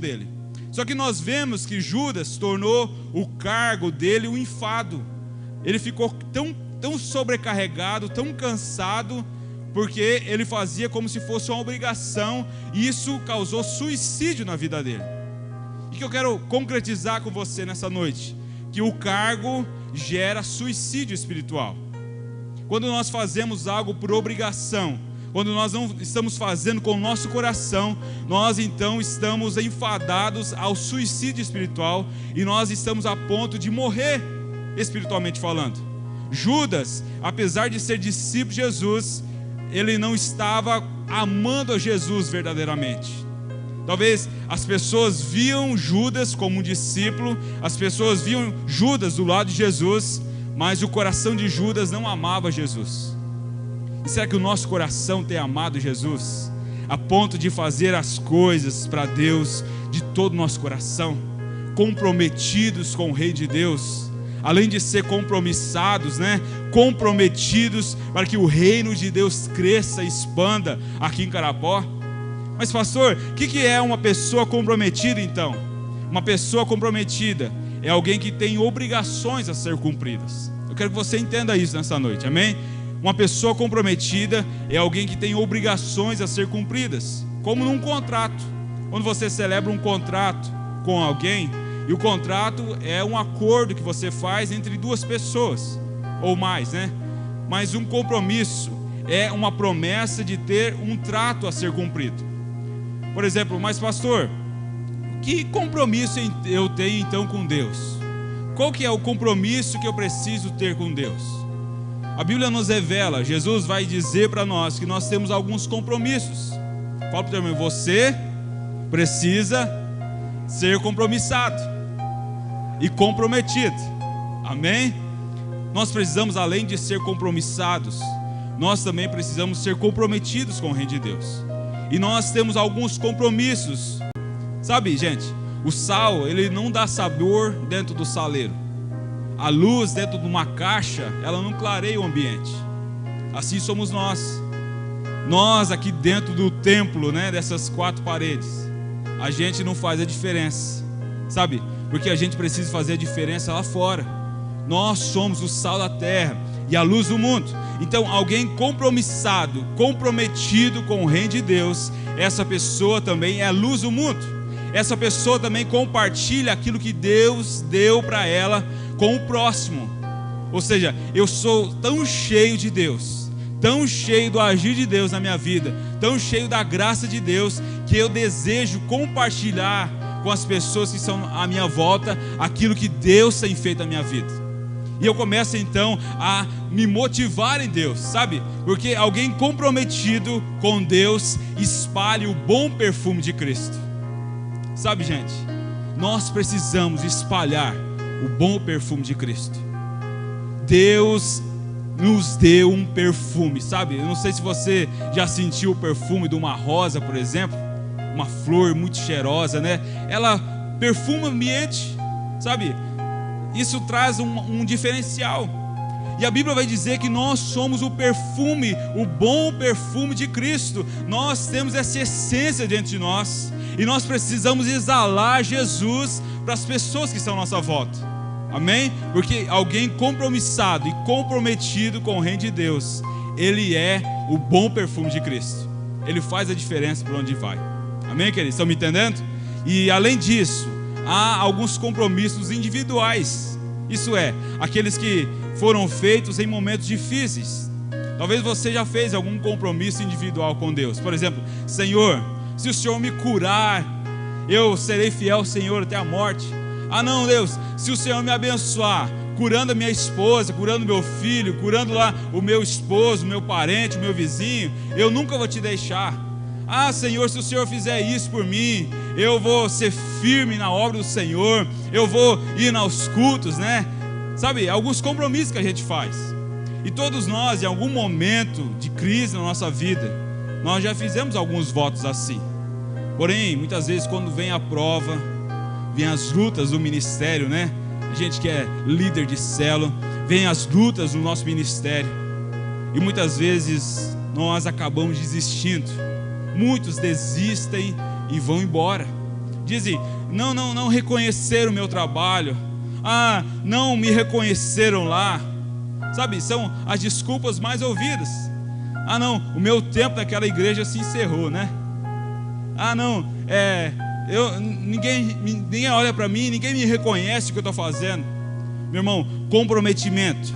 dele. Só que nós vemos que Judas tornou o cargo dele um enfado. Ele ficou tão sobrecarregado, tão cansado, porque ele fazia como se fosse uma obrigação, e isso causou suicídio na vida dele. E que eu quero concretizar com você nessa noite, que o cargo gera suicídio espiritual. Quando nós fazemos algo por obrigação, quando nós não estamos fazendo com o nosso coração, nós então estamos enfadados ao suicídio espiritual, e nós estamos a ponto de morrer espiritualmente falando. Judas, apesar de ser discípulo de Jesus, ele não estava amando a Jesus verdadeiramente. Talvez as pessoas viam Judas como um discípulo, as pessoas viam Judas do lado de Jesus, mas o coração de Judas não amava Jesus. E será que o nosso coração tem amado Jesus, a ponto de fazer as coisas para Deus de todo o nosso coração, comprometidos com o Rei de Deus, além de ser compromissados, comprometidos para que o reino de Deus cresça e expanda aqui em Carapó? Mas pastor, o que é uma pessoa comprometida então? Uma pessoa comprometida é alguém que tem obrigações a ser cumpridas. Eu quero que você entenda isso nessa noite, amém? Uma pessoa comprometida é alguém que tem obrigações a ser cumpridas, como num contrato. Quando você celebra um contrato com alguém, e o contrato é um acordo que você faz entre duas pessoas, ou mais, Mas um compromisso é uma promessa de ter um trato a ser cumprido. Por exemplo, mas pastor, que compromisso eu tenho então com Deus? Qual que é o compromisso que eu preciso ter com Deus? A Bíblia nos revela, Jesus vai dizer para nós que nós temos alguns compromissos. Fala para o teu irmão, você precisa ser compromissado e comprometido, amém? Nós precisamos, além de ser compromissados, nós também precisamos ser comprometidos com o Reino de Deus. E nós temos alguns compromissos. Sabe, gente, o sal, ele não dá sabor dentro do saleiro. A luz dentro de uma caixa, ela não clareia o ambiente. Assim somos nós. Nós aqui dentro do templo, dessas quatro paredes, a gente não faz a diferença, sabe? Porque a gente precisa fazer a diferença lá fora. Nós somos o sal da terra e a luz do mundo. Então alguém compromissado, comprometido com o reino de Deus, essa pessoa também é a luz do mundo. Essa pessoa também compartilha aquilo que Deus deu para ela com o próximo. Ou seja, eu sou tão cheio de Deus, tão cheio do agir de Deus na minha vida, tão cheio da graça de Deus, que eu desejo compartilhar com as pessoas que estão à minha volta aquilo que Deus tem feito na minha vida. E eu começo então a me motivar em Deus, sabe? Porque alguém comprometido com Deus espalha o bom perfume de Cristo. Sabe, gente, nós precisamos espalhar o bom perfume de Cristo. Deus nos deu um perfume, sabe? Eu não sei se você já sentiu o perfume de uma rosa, por exemplo, uma flor muito cheirosa, Ela perfuma o ambiente, sabe? Isso traz um diferencial. E a Bíblia vai dizer que nós somos o perfume, o bom perfume de Cristo. Nós temos essa essência dentro de nós, e nós precisamos exalar Jesus para as pessoas que estão à nossa volta, amém? Porque alguém compromissado e comprometido com o reino de Deus, ele é o bom perfume de Cristo. Ele faz a diferença por onde vai, amém, queridos? Estão me entendendo? E além disso, há alguns compromissos individuais. Isso é, aqueles que foram feitos em momentos difíceis. Talvez você já fez algum compromisso individual com Deus. Por exemplo, Senhor, se o Senhor me curar, eu serei fiel ao Senhor até a morte. Ah não, Deus, se o Senhor me abençoar, curando a minha esposa, curando meu filho, curando lá o meu esposo, o meu parente, o meu vizinho, eu nunca vou te deixar. Ah Senhor, se o Senhor fizer isso por mim, eu vou ser firme na obra do Senhor, eu vou ir aos cultos, Sabe, alguns compromissos que a gente faz. E todos nós, em algum momento de crise na nossa vida, nós já fizemos alguns votos assim. Porém, muitas vezes quando vem a prova, vem as lutas do ministério, A gente que é líder de célula, vem as lutas no nosso ministério, e muitas vezes nós acabamos desistindo. Muitos desistem e vão embora. dizem, não reconheceram o meu trabalho, não me reconheceram lá, sabe, são as desculpas mais ouvidas. Não, o meu tempo naquela igreja se encerrou, né? Ninguém olha para mim, ninguém me reconhece o que eu estou fazendo. Meu irmão, comprometimento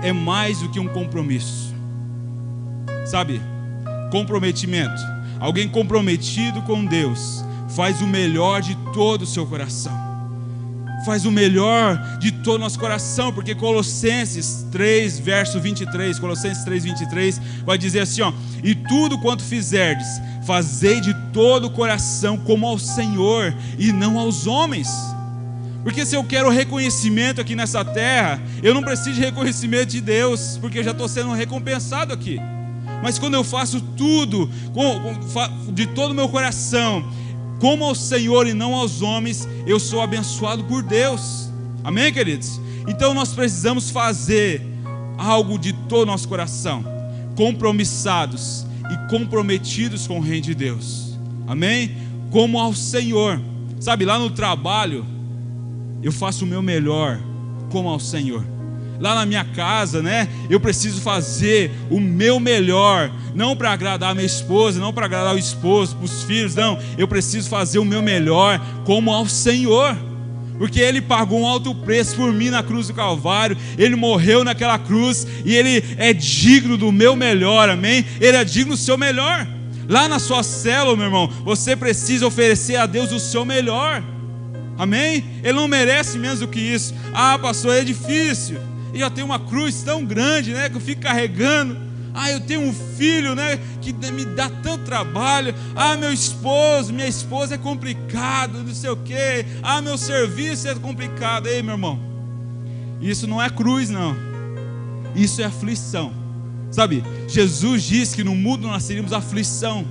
é mais do que um compromisso, sabe? Comprometimento, alguém comprometido com Deus faz o melhor de todo o seu coração, faz o melhor de todo o nosso coração, porque Colossenses 3, verso 23, Colossenses 3, 23, vai dizer assim, e tudo quanto fizerdes, fazei de todo o coração como ao Senhor e não aos homens. Porque se eu quero reconhecimento aqui nessa terra, eu não preciso de reconhecimento de Deus, porque eu já estou sendo recompensado aqui. Mas quando eu faço tudo de todo o meu coração, como ao Senhor e não aos homens, eu sou abençoado por Deus. Amém, queridos? Então nós precisamos fazer algo de todo o nosso coração, compromissados e comprometidos com o reino de Deus. Amém? Como ao Senhor. Sabe, lá no trabalho, eu faço o meu melhor como ao Senhor. Lá na minha casa, né, eu preciso fazer o meu melhor, não para agradar a minha esposa, não para agradar o esposo, os filhos, não, eu preciso fazer o meu melhor como ao Senhor, porque Ele pagou um alto preço por mim na cruz do Calvário, Ele morreu naquela cruz, e Ele é digno do meu melhor, amém? Ele é digno do seu melhor. Lá na sua célula, meu irmão, você precisa oferecer a Deus o seu melhor, amém? Ele não merece menos do que isso. Pastor, é difícil, e já tem uma cruz tão grande, né, que eu fico carregando. Eu tenho um filho, né, que me dá tanto trabalho. Minha esposa é complicado, não sei o quê. Meu serviço é complicado. Ei, meu irmão, isso não é cruz, não. Isso é aflição. Sabe, Jesus disse que no mundo nós teríamos aflição,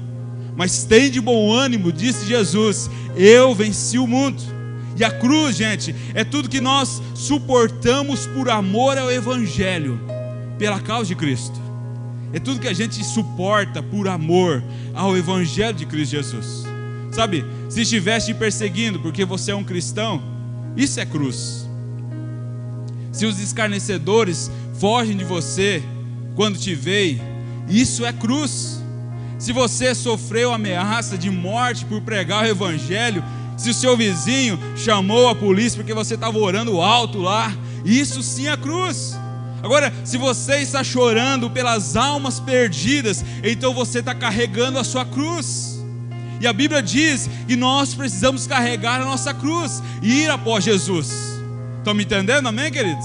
mas tem de bom ânimo, disse Jesus, eu venci o mundo. E a cruz, gente, é tudo que nós suportamos por amor ao Evangelho, pela causa de Cristo. É tudo que a gente suporta por amor ao Evangelho de Cristo Jesus. Sabe, se estivesse te perseguindo porque você é um cristão, isso é cruz. Se os escarnecedores fogem de você quando te veem, isso é cruz. Se você sofreu ameaça de morte por pregar o Evangelho, se o seu vizinho chamou a polícia porque você estava orando alto lá, isso sim é cruz. Agora, se você está chorando pelas almas perdidas, então você está carregando a sua cruz. E a Bíblia diz que nós precisamos carregar a nossa cruz e ir após Jesus. Estão me entendendo? Amém, queridos?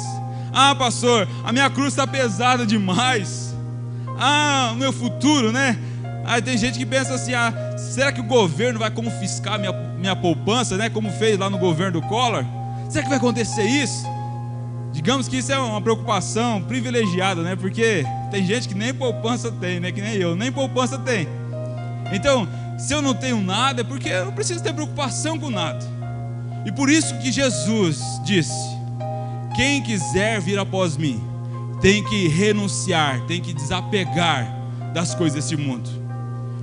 Pastor, a minha cruz está pesada demais. O meu futuro, né? Tem gente que pensa assim, será que o governo vai confiscar minha poupança, né? Como fez lá no governo do Collor? Será que vai acontecer isso? Digamos que isso é uma preocupação privilegiada, né? Porque tem gente que nem poupança tem, né? Que nem eu, nem poupança tem. Então, se eu não tenho nada, é porque eu não preciso ter preocupação com nada. E por isso que Jesus disse, quem quiser vir após mim, tem que renunciar, tem que desapegar das coisas desse mundo.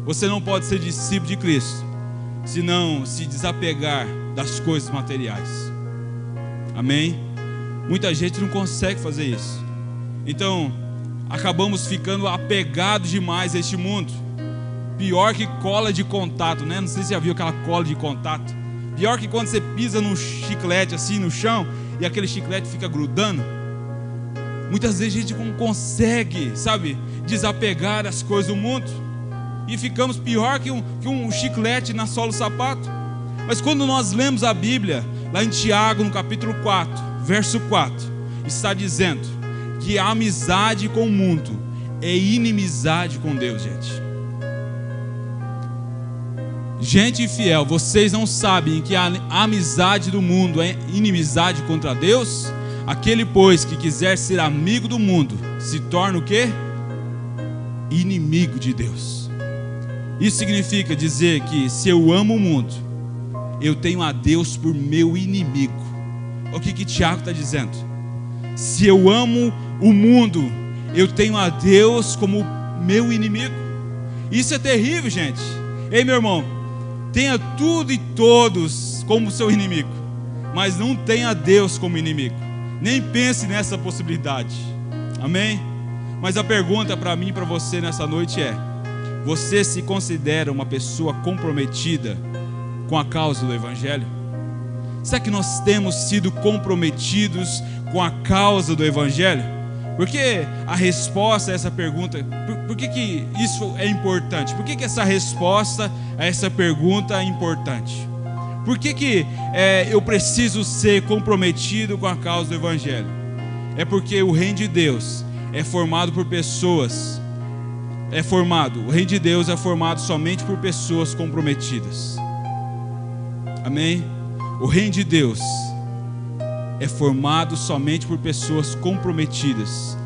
Você não pode ser discípulo de Cristo se não se desapegar das coisas materiais. Amém? Muita gente não consegue fazer isso. Então, acabamos ficando apegados demais a este mundo. Pior que cola de contato, né? Não sei se você já viu aquela cola de contato. Pior que quando você pisa num chiclete assim no chão e aquele chiclete fica grudando. Muitas vezes a gente não consegue, sabe, desapegar das coisas do mundo. E ficamos pior que um chiclete na sola do sapato. Mas quando nós lemos a Bíblia, lá em Tiago, no capítulo 4, verso 4, está dizendo que a amizade com o mundo é inimizade com Deus, gente. Gente infiel, vocês não sabem que a amizade do mundo é inimizade contra Deus? Aquele, pois, que quiser ser amigo do mundo, se torna o quê? Inimigo de Deus. Isso significa dizer que se eu amo o mundo, eu tenho a Deus por meu inimigo. Olha o que Tiago está dizendo. Se eu amo o mundo, eu tenho a Deus como meu inimigo. Isso é terrível, gente. Ei, meu irmão, tenha tudo e todos como seu inimigo, mas não tenha Deus como inimigo. Nem pense nessa possibilidade. Amém? Mas a pergunta para mim e para você nessa noite é: você se considera uma pessoa comprometida com a causa do Evangelho? Será que nós temos sido comprometidos com a causa do Evangelho? Porque a resposta a essa pergunta, por que isso é importante? Por que essa resposta a essa pergunta é importante? Por que eu preciso ser comprometido com a causa do Evangelho? É porque o reino de Deus é formado por pessoas. O reino de Deus é formado somente por pessoas comprometidas. Amém? O reino de Deus é formado somente por pessoas comprometidas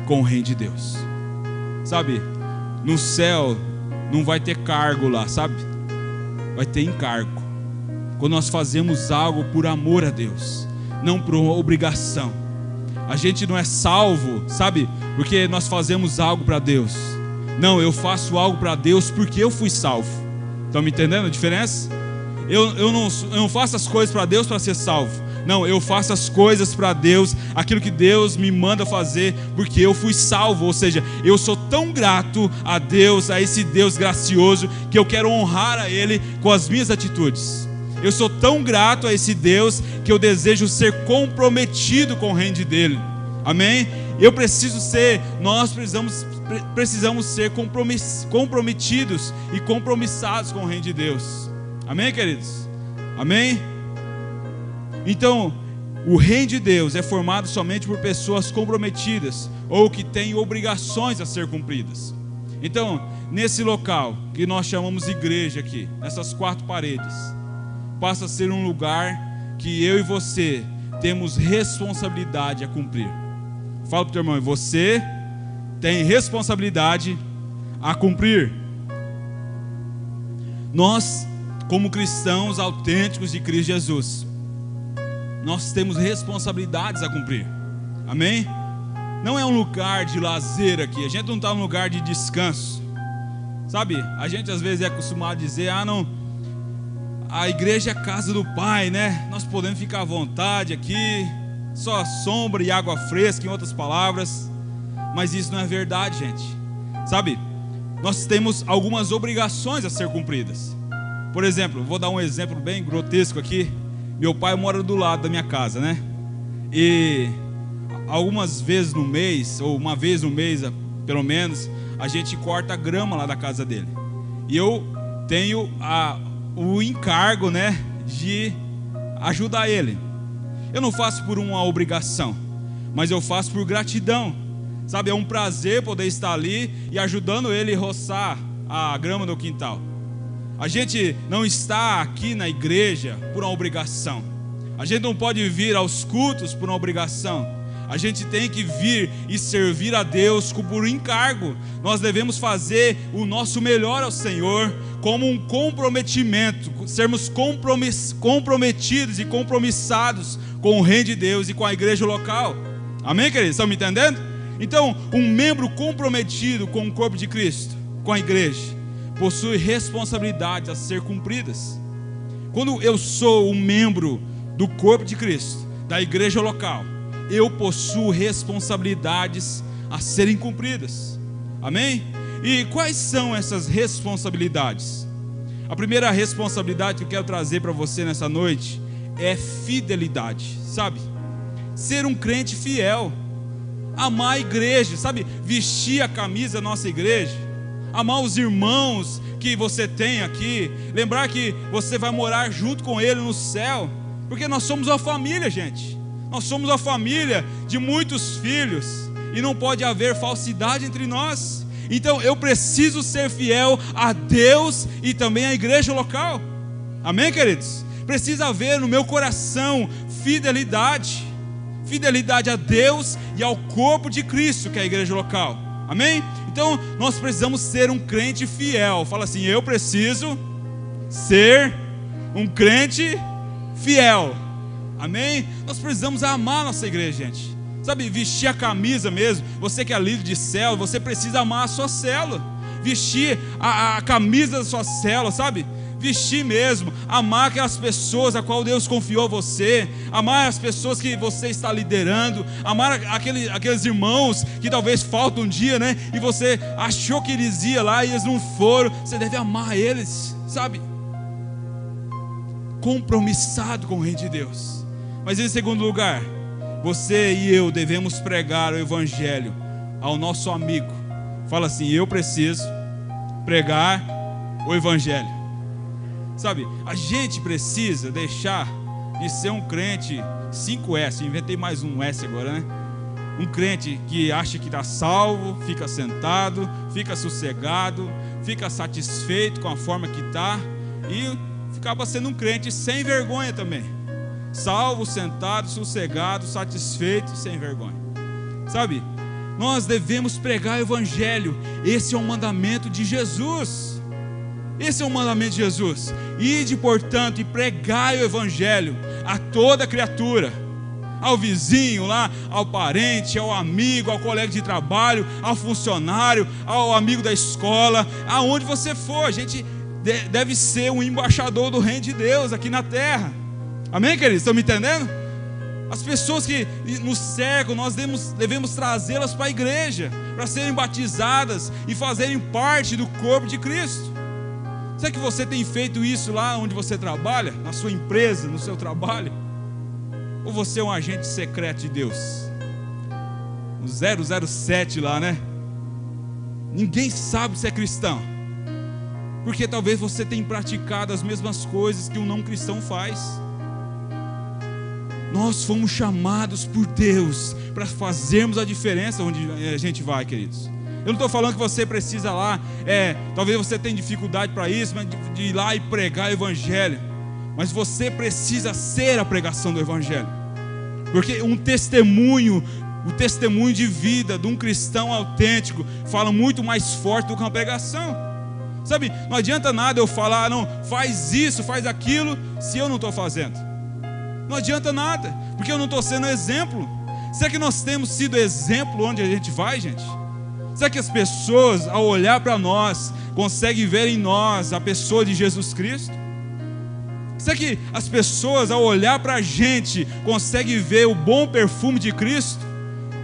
com o reino de Deus. Sabe, no céu não vai ter cargo lá, sabe? Vai ter encargo. Quando nós fazemos algo por amor a Deus, não por uma obrigação. A gente não é salvo, sabe? Porque nós fazemos algo para Deus. Não, eu faço algo para Deus porque eu fui salvo. Estão me entendendo a diferença? Eu não faço as coisas para Deus para ser salvo. Não, eu faço as coisas para Deus, aquilo que Deus me manda fazer, porque eu fui salvo. Ou seja, eu sou tão grato a Deus, a esse Deus gracioso, que eu quero honrar a Ele com as minhas atitudes. Eu sou tão grato a esse Deus que eu desejo ser comprometido com o reino dele. Amém? Nós precisamos ser comprometidos e compromissados com o reino de Deus. Amém, queridos? Amém? Então, o reino de Deus é formado somente por pessoas comprometidas ou que têm obrigações a ser cumpridas. Então, nesse local que nós chamamos igreja aqui, nessas 4 paredes, passa a ser um lugar que eu e você temos responsabilidade a cumprir. Fala para o teu irmão: você tem responsabilidade a cumprir. Nós, como cristãos autênticos de Cristo Jesus, nós temos responsabilidades a cumprir. Amém? Não é um lugar de lazer aqui. A gente não está num lugar de descanso. Sabe, a gente às vezes é acostumado a dizer: a igreja é a casa do Pai, né? Nós podemos ficar à vontade aqui, só sombra e água fresca, em outras palavras. Mas isso não é verdade, gente. Sabe, nós temos algumas obrigações a ser cumpridas. Por exemplo, vou dar um exemplo bem grotesco aqui. Meu pai mora do lado da minha casa, né? E algumas vezes no mês, ou uma vez no mês pelo menos, a gente corta a grama lá da casa dele. E eu tenho o encargo, né, de ajudar ele. Eu não faço por uma obrigação, mas eu faço por gratidão. Sabe, é um prazer poder estar ali e ajudando ele a roçar a grama do quintal. A gente não está aqui na igreja por uma obrigação. A gente não pode vir aos cultos por uma obrigação. A gente tem que vir e servir a Deus por encargo. Nós devemos fazer o nosso melhor ao Senhor como um comprometimento, sermos comprometidos e compromissados com o reino de Deus e com a igreja local. Amém, queridos? Estão me entendendo? Então, um membro comprometido com o corpo de Cristo, com a igreja, possui responsabilidades a ser cumpridas. Quando eu sou um membro do corpo de Cristo, da igreja local, eu possuo responsabilidades a serem cumpridas. Amém? E quais são essas responsabilidades? A primeira responsabilidade que eu quero trazer para você nessa noite é fidelidade, sabe? Ser um crente fiel, amar a igreja, sabe? Vestir a camisa da nossa igreja, amar os irmãos que você tem aqui, lembrar que você vai morar junto com ele no céu, porque nós somos uma família, gente. Nós somos uma família de muitos filhos e não pode haver falsidade entre nós. Então eu preciso ser fiel a Deus e também à igreja local. Amém, queridos? Precisa haver no meu coração fidelidade. Fidelidade a Deus e ao corpo de Cristo, que é a igreja local. Amém? Então nós precisamos ser um crente fiel. Fala assim: eu preciso ser um crente fiel. Amém? Nós precisamos amar a nossa igreja, gente. Sabe, vestir a camisa mesmo. Você que é líder de célula, você precisa amar a sua célula. Vestir a camisa da sua célula, sabe? vestir mesmo, amar aquelas pessoas a qual Deus confiou você, amar as pessoas que você está liderando, amar aqueles irmãos que talvez faltam um dia, né? E você achou que eles iam lá e eles não foram. Você deve amar eles, sabe? Compromissado com o reino de Deus. Mas em segundo lugar, você e eu devemos pregar o evangelho ao nosso amigo. Fala assim: eu preciso pregar o evangelho. Sabe, a gente precisa deixar de ser um crente 5S, inventei mais um S agora, né? Um crente que acha que está salvo, fica sentado, fica sossegado, fica satisfeito com a forma que está e acaba sendo um crente sem vergonha também. Salvo, sentado, sossegado, satisfeito e sem vergonha. Sabe, nós devemos pregar o evangelho. Esse é um mandamento de Jesus. Esse é um mandamento de Jesus. Ide, portanto, e pregai o evangelho a toda criatura, ao vizinho lá, ao parente, ao amigo, ao colega de trabalho, ao funcionário, ao amigo da escola, aonde você for. A gente deve ser um embaixador do reino de Deus aqui na terra. Amém, queridos? Estão me entendendo? As pessoas que nos cercam, nós devemos trazê-las para a igreja, para serem batizadas e fazerem parte do corpo de Cristo. Será que você tem feito isso lá onde você trabalha? Na sua empresa, no seu trabalho? Ou você é um agente secreto de Deus? Um 007 lá, né? Ninguém sabe se é cristão, porque talvez você tenha praticado as mesmas coisas que um não cristão faz. Nós fomos chamados por Deus para fazermos a diferença onde a gente vai, queridos. Eu não estou falando que você precisa lá, talvez você tenha dificuldade para isso, mas de ir lá e pregar o evangelho. Mas você precisa ser a pregação do evangelho, porque o testemunho de vida de um cristão autêntico fala muito mais forte do que uma pregação. Sabe, não adianta nada eu falar, não, faz isso, faz aquilo, se eu não estou fazendo. Não adianta nada, porque eu não estou sendo exemplo. Será que nós temos sido exemplo onde a gente vai, gente? Será que as pessoas, ao olhar para nós, conseguem ver em nós a pessoa de Jesus Cristo? Será que as pessoas, ao olhar para a gente, conseguem ver o bom perfume de Cristo?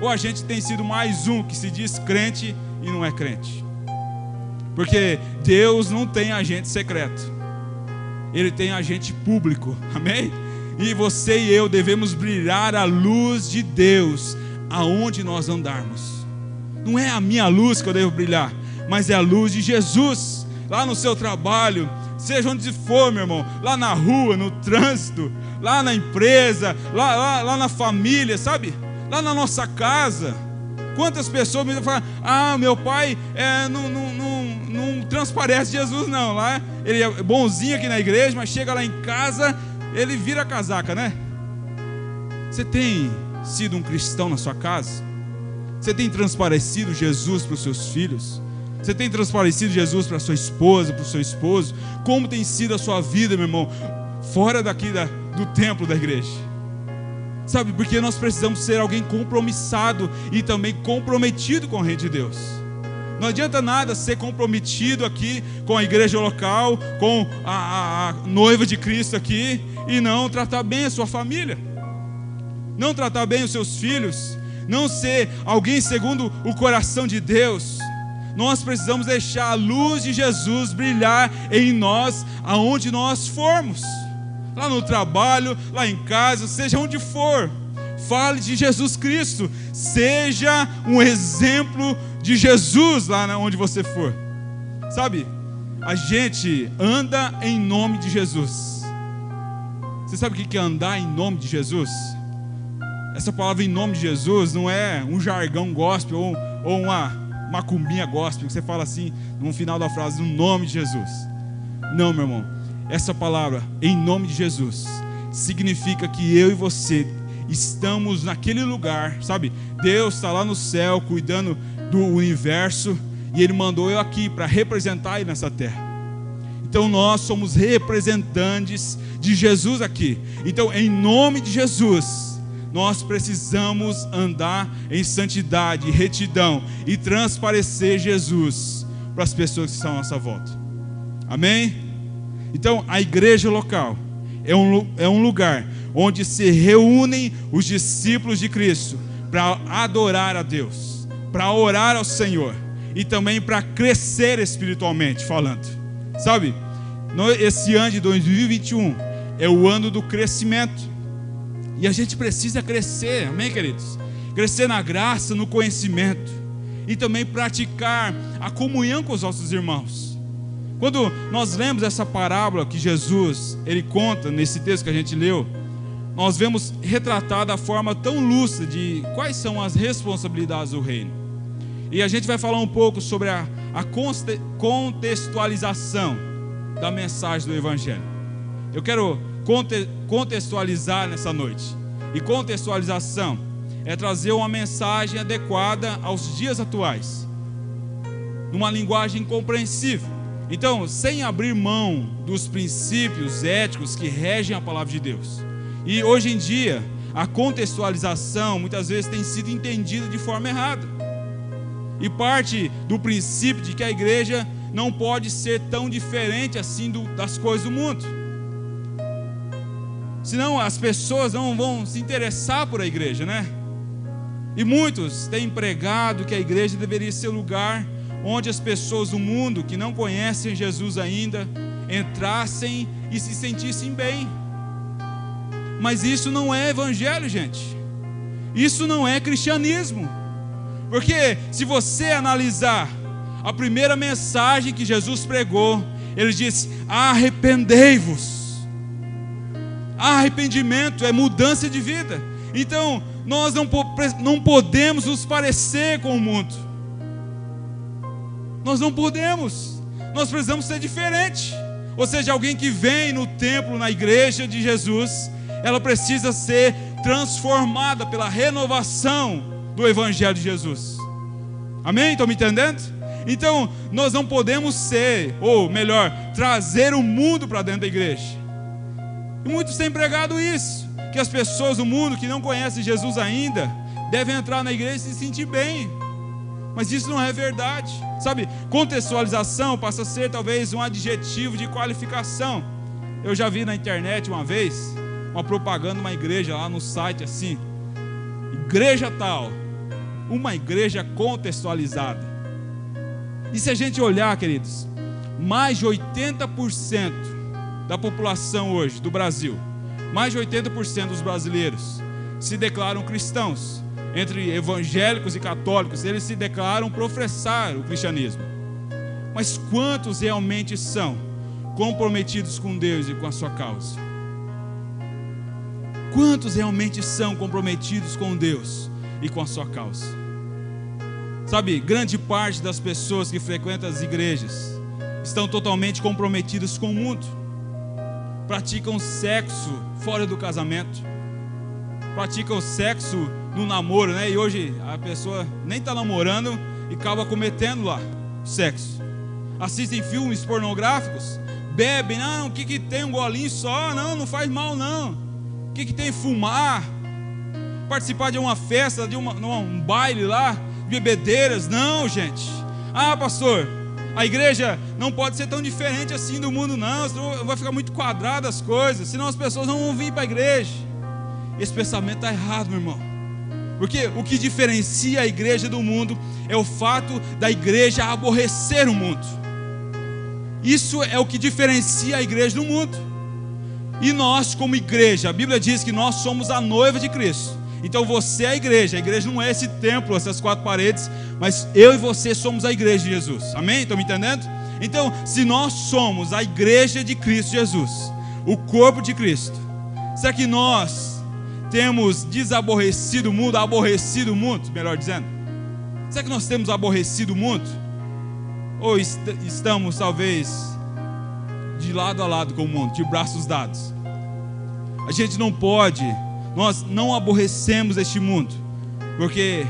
Ou a gente tem sido mais um que se diz crente e não é crente? Porque Deus não tem agente secreto, Ele tem agente público, amém? E você e eu devemos brilhar a luz de Deus aonde nós andarmos. Não é a minha luz que eu devo brilhar, mas é a luz de Jesus. Lá no seu trabalho, seja onde for, meu irmão, lá na rua, no trânsito, lá na empresa, lá na família, sabe? Lá na nossa casa. Quantas pessoas me falam: ah, meu pai não transparece Jesus não. Lá ele é bonzinho aqui na igreja, mas chega lá em casa, ele vira a casaca, né? Você tem sido um cristão na sua casa? Você tem transparecido Jesus para os seus filhos? Você tem transparecido Jesus para a sua esposa, para o seu esposo? Como tem sido a sua vida, meu irmão, fora daqui do templo da igreja? Sabe, porque nós precisamos ser alguém compromissado e também comprometido com o reino de Deus. Não adianta nada ser comprometido aqui com a igreja local, com a noiva de Cristo aqui, e não tratar bem a sua família, não tratar bem os seus filhos, não ser alguém segundo o coração de Deus. Nós precisamos deixar a luz de Jesus brilhar em nós, aonde nós formos. Lá no trabalho, lá em casa, seja onde for, fale de Jesus Cristo, seja um exemplo de Jesus lá onde você for. Sabe, a gente anda em nome de Jesus. Você sabe o que é andar em nome de Jesus? Essa palavra em nome de Jesus não é um jargão gospel ou uma macumbinha gospel, que você fala assim no final da frase, no nome de Jesus. Não, meu irmão, essa palavra em nome de Jesus significa que eu e você estamos naquele lugar, sabe? Deus está lá no céu cuidando do universo e Ele mandou eu aqui para representar Ele nessa terra. Então nós somos representantes de Jesus aqui. Então, em nome de Jesus, nós precisamos andar em santidade, retidão e transparecer Jesus para as pessoas que estão à nossa volta. Amém? Então, a igreja local é um lugar onde se reúnem os discípulos de Cristo para adorar a Deus, para orar ao Senhor e também para crescer espiritualmente falando. Sabe, esse ano de 2021 é o ano do crescimento. E a gente precisa crescer, amém, queridos? Crescer na graça, no conhecimento e também praticar a comunhão com os nossos irmãos. Quando nós lemos essa parábola que Jesus, ele conta nesse texto que a gente leu, nós vemos retratada a forma tão lúcida de quais são as responsabilidades do reino. E a gente vai falar um pouco sobre a contextualização da mensagem do Evangelho. Eu quero contextualizar nessa noite. E contextualização é trazer uma mensagem adequada aos dias atuais, numa linguagem compreensível. Então, sem abrir mão dos princípios éticos que regem a palavra de Deus. E hoje em dia, a contextualização muitas vezes tem sido entendida de forma errada. E parte do princípio de que a igreja não pode ser tão diferente assim das coisas do mundo. Senão as pessoas não vão se interessar por a igreja, né? E muitos têm pregado que a igreja deveria ser o lugar onde as pessoas do mundo que não conhecem Jesus ainda entrassem e se sentissem bem. Mas isso não é evangelho, gente. Isso não é cristianismo. Porque se você analisar a primeira mensagem que Jesus pregou, ele disse: arrependei-vos. Arrependimento é mudança de vida. Então nós não podemos nos parecer com o mundo. Nós não podemos. Nós precisamos ser diferente. Ou seja, alguém que vem no templo, na igreja de Jesus, ela precisa ser transformada pela renovação do Evangelho de Jesus. Amém? Estão me entendendo? Então, nós não podemos ser, ou melhor, trazer o mundo para dentro da igreja. E muitos têm pregado isso, que as pessoas do mundo que não conhecem Jesus ainda devem entrar na igreja e se sentir bem. Mas isso não é verdade. Sabe, contextualização passa a ser talvez um adjetivo de qualificação. Eu já vi na internet uma vez uma propaganda de uma igreja lá no site assim: igreja tal, uma igreja contextualizada. E se a gente olhar, queridos, mais de 80% da população hoje do Brasil, mais de 80% dos brasileiros se declaram cristãos. Entre evangélicos e católicos, eles se declaram professar o cristianismo. Mas quantos realmente são comprometidos com Deus e com a sua causa? Quantos realmente são comprometidos com Deus e com a sua causa? Sabe, grande parte das pessoas que frequentam as igrejas estão totalmente comprometidas com o mundo. Praticam sexo fora do casamento. Praticam sexo no namoro, né? E hoje a pessoa nem está namorando e acaba cometendo lá sexo. Assistem filmes pornográficos, bebem, não, o que tem um golinho só? Não faz mal não. O que tem fumar? Participar de uma festa, de um baile lá, bebedeiras? Não, gente. Ah, pastor, a igreja não pode ser tão diferente assim do mundo não, senão vai ficar muito quadrado as coisas, senão as pessoas não vão vir para a igreja. Esse pensamento está errado, meu irmão. Porque o que diferencia a igreja do mundo é o fato da igreja aborrecer o mundo. Isso é o que diferencia a igreja do mundo. E nós, como igreja, a Bíblia diz que nós somos a noiva de Cristo. Então você é a igreja não é esse templo, essas quatro paredes, mas eu e você somos a igreja de Jesus. Amém? Estão me entendendo? Então, se nós somos a igreja de Cristo Jesus, o corpo de Cristo, será que nós temos aborrecido o mundo, melhor dizendo? Será que nós temos aborrecido o mundo? Ou estamos talvez de lado a lado com o mundo, de braços dados? A gente não pode, nós não aborrecemos este mundo, porque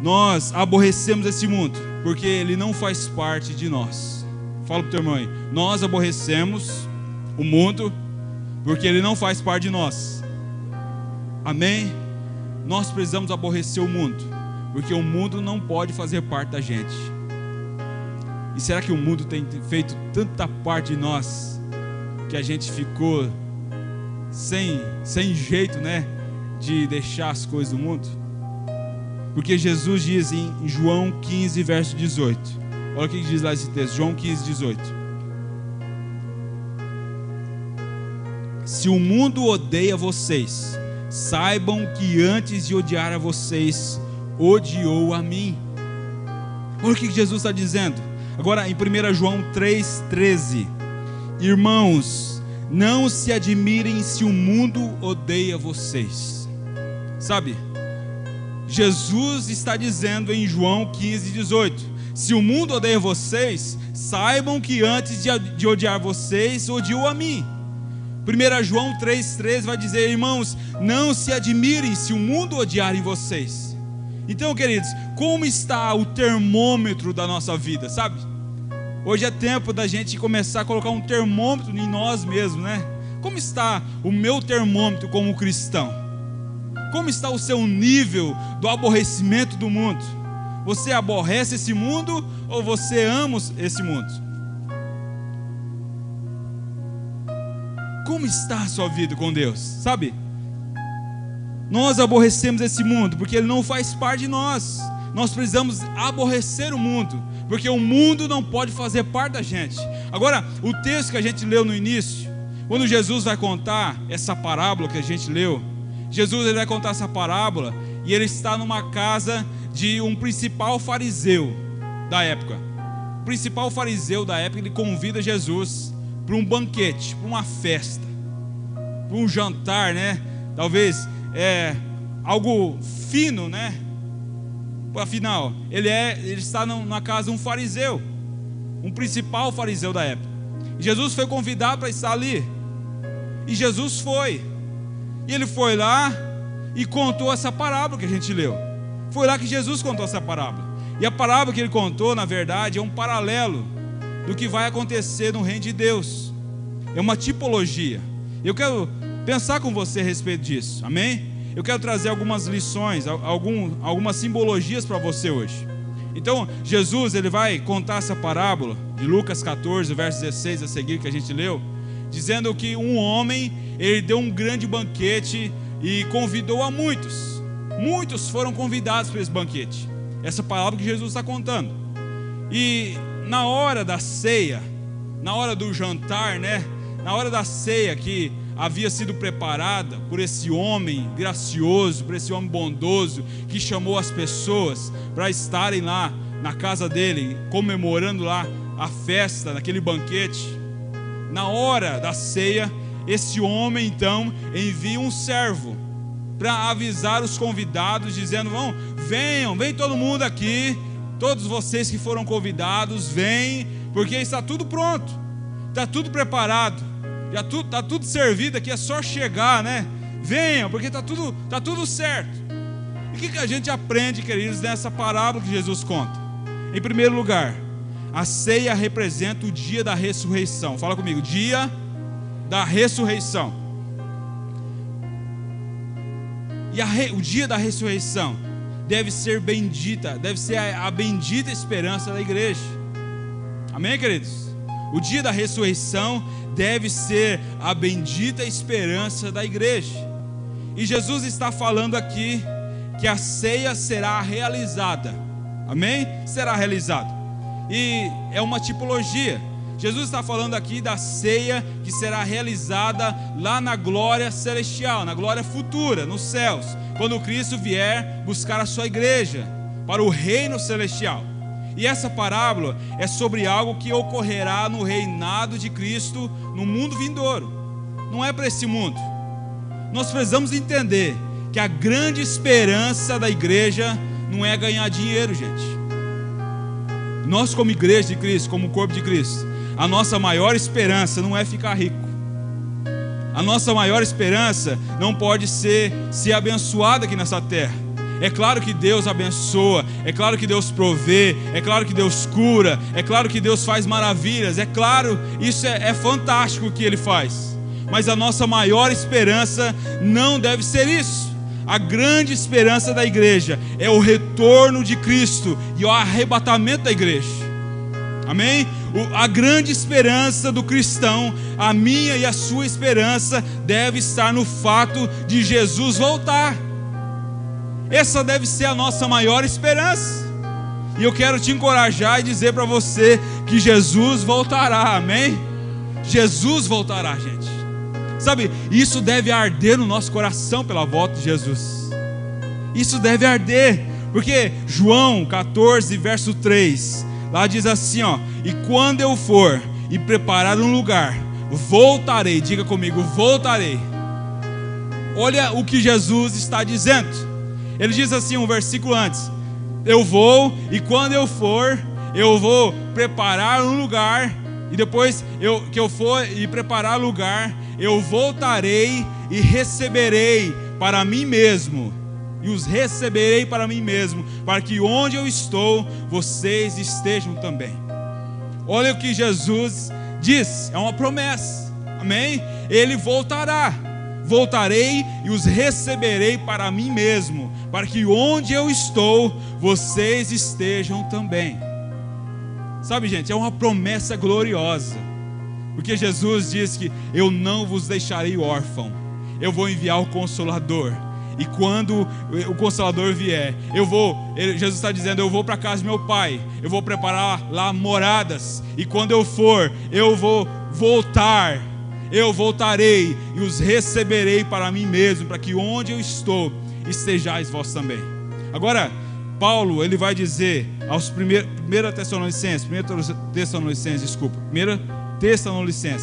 nós aborrecemos esse mundo, porque ele não faz parte de nós. Fala para o teu irmão aí, nós aborrecemos o mundo, porque ele não faz parte de nós. Amém? Nós precisamos aborrecer o mundo, porque o mundo não pode fazer parte da gente. E será que o mundo tem feito tanta parte de nós que a gente ficou sem jeito, né, de deixar as coisas do mundo? Porque Jesus diz em João 15, verso 18. Olha o que diz lá esse texto, João 15, 18. Se o mundo odeia vocês, saibam que antes de odiar a vocês, odiou a mim. Olha o que Jesus está dizendo. Agora em 1 João 3,13. Irmãos, não se admirem se o mundo odeia vocês. Sabe, Jesus está dizendo em João 15,18: se o mundo odeia vocês, saibam que antes de odiar vocês, odiou a mim. 1 João 3,13 vai dizer: irmãos, não se admirem se o mundo odiarem vocês. Então, queridos, como está o termômetro da nossa vida, sabe? Hoje é tempo da gente começar a colocar um termômetro em nós mesmos, né? Como está o meu termômetro como cristão? Como está o seu nível do aborrecimento do mundo? Você aborrece esse mundo ou você ama esse mundo? Como está a sua vida com Deus? Sabe? Nós aborrecemos esse mundo porque ele não faz parte de nós. Nós precisamos aborrecer o mundo, porque o mundo não pode fazer parte da gente. Agora, o texto que a gente leu no início, quando Jesus vai contar essa parábola que a gente leu, ele vai contar essa parábola e ele está numa casa de um principal fariseu da época. O principal fariseu da época, ele convida Jesus para um banquete, para uma festa, para um jantar, né? Talvez algo fino, né? Afinal, ele está na casa de um fariseu, um principal fariseu da época. E Jesus foi convidado para estar ali. E Jesus foi. E ele foi lá e contou essa parábola que a gente leu. Foi lá que Jesus contou essa parábola. E a parábola que ele contou, na verdade, é um paralelo do que vai acontecer no reino de Deus. É uma tipologia. Eu quero pensar com você a respeito disso, amém? Eu quero trazer algumas lições, algumas simbologias para você hoje. Então, Jesus, ele vai contar essa parábola de Lucas 14, verso 16 a seguir, que a gente leu, dizendo que um homem, ele deu um grande banquete e convidou a muitos. Muitos foram convidados para esse banquete. Essa parábola que Jesus está contando. E na hora da ceia, na hora do jantar, né? Na hora da ceia que havia sido preparada por esse homem gracioso, por esse homem bondoso, que chamou as pessoas para estarem lá na casa dele, comemorando lá a festa, naquele banquete. Na hora da ceia, esse homem então envia um servo para avisar os convidados, dizendo: venham todo mundo aqui, todos vocês que foram convidados, vêm, porque está tudo pronto, está tudo preparado, já está tudo servido aqui, é só chegar, né? Venham, porque está tudo certo. E o que a gente aprende, queridos, nessa parábola que Jesus conta? Em primeiro lugar, a ceia representa o dia da ressurreição. Fala comigo, dia da ressurreição. E o dia da ressurreição deve ser bendita, deve ser a bendita esperança da igreja. Amém, queridos? O dia da ressurreição deve ser a bendita esperança da igreja. E Jesus está falando aqui que a ceia será realizada. Amém? Será realizada. E é uma tipologia. Jesus está falando aqui da ceia que será realizada lá na glória celestial, na glória futura, nos céus, quando Cristo vier buscar a sua igreja para o reino celestial. E essa parábola é sobre algo que ocorrerá no reinado de Cristo no mundo vindouro. Não é para esse mundo. Nós precisamos entender que a grande esperança da igreja não é ganhar dinheiro, gente. Nós, como igreja de Cristo, como corpo de Cristo, a nossa maior esperança não é ficar rico. A nossa maior esperança não pode ser abençoada aqui nessa terra. É claro que Deus abençoa, é claro que Deus provê, é claro que Deus cura, é claro que Deus faz maravilhas, é claro, isso é fantástico o que Ele faz. Mas a nossa maior esperança não deve ser isso. A grande esperança da igreja é o retorno de Cristo e o arrebatamento da igreja. Amém? A grande esperança do cristão, a minha e a sua esperança, deve estar no fato de Jesus voltar. Essa deve ser a nossa maior esperança. E eu quero te encorajar e dizer para você que Jesus voltará, amém? Jesus voltará, gente. Sabe, isso deve arder no nosso coração pela volta de Jesus. Isso deve arder, porque João 14, verso 3, lá diz assim, ó: e quando eu for e preparar um lugar, voltarei. Diga comigo, voltarei. Olha o que Jesus está dizendo. Ele diz assim, um versículo antes: eu vou, e quando eu for, eu vou preparar um lugar, e depois que eu for e preparar lugar, eu voltarei e receberei para mim mesmo, e os receberei para mim mesmo, para que onde eu estou, vocês estejam também. Olha o que Jesus diz, é uma promessa, amém? Ele voltará. Voltarei e os receberei para mim mesmo, para que onde eu estou, vocês estejam também. Sabe, gente, é uma promessa gloriosa, porque Jesus diz que eu não vos deixarei órfão, eu vou enviar o Consolador. E quando o Consolador vier, Jesus está dizendo, eu vou para a casa do meu Pai, eu vou preparar lá moradas, e quando eu for, eu vou voltar. Eu voltarei e os receberei para mim mesmo, para que onde eu estou, estejais vós também. Agora, Paulo, ele vai dizer aos 1 Tessalonicenses,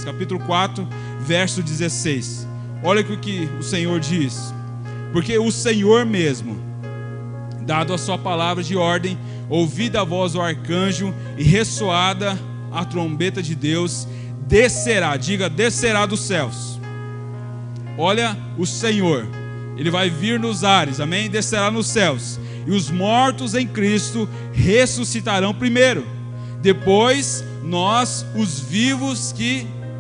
capítulo 4, verso 16. Olha o que o Senhor diz: porque o Senhor mesmo, dado a sua palavra de ordem, ouvida a voz do arcanjo e ressoada a trombeta de Deus, descerá, diga, descerá dos céus. Olha, o Senhor, Ele vai vir nos ares, amém? Descerá nos céus, e os mortos em Cristo ressuscitarão primeiro. Depois, nós, os vivos,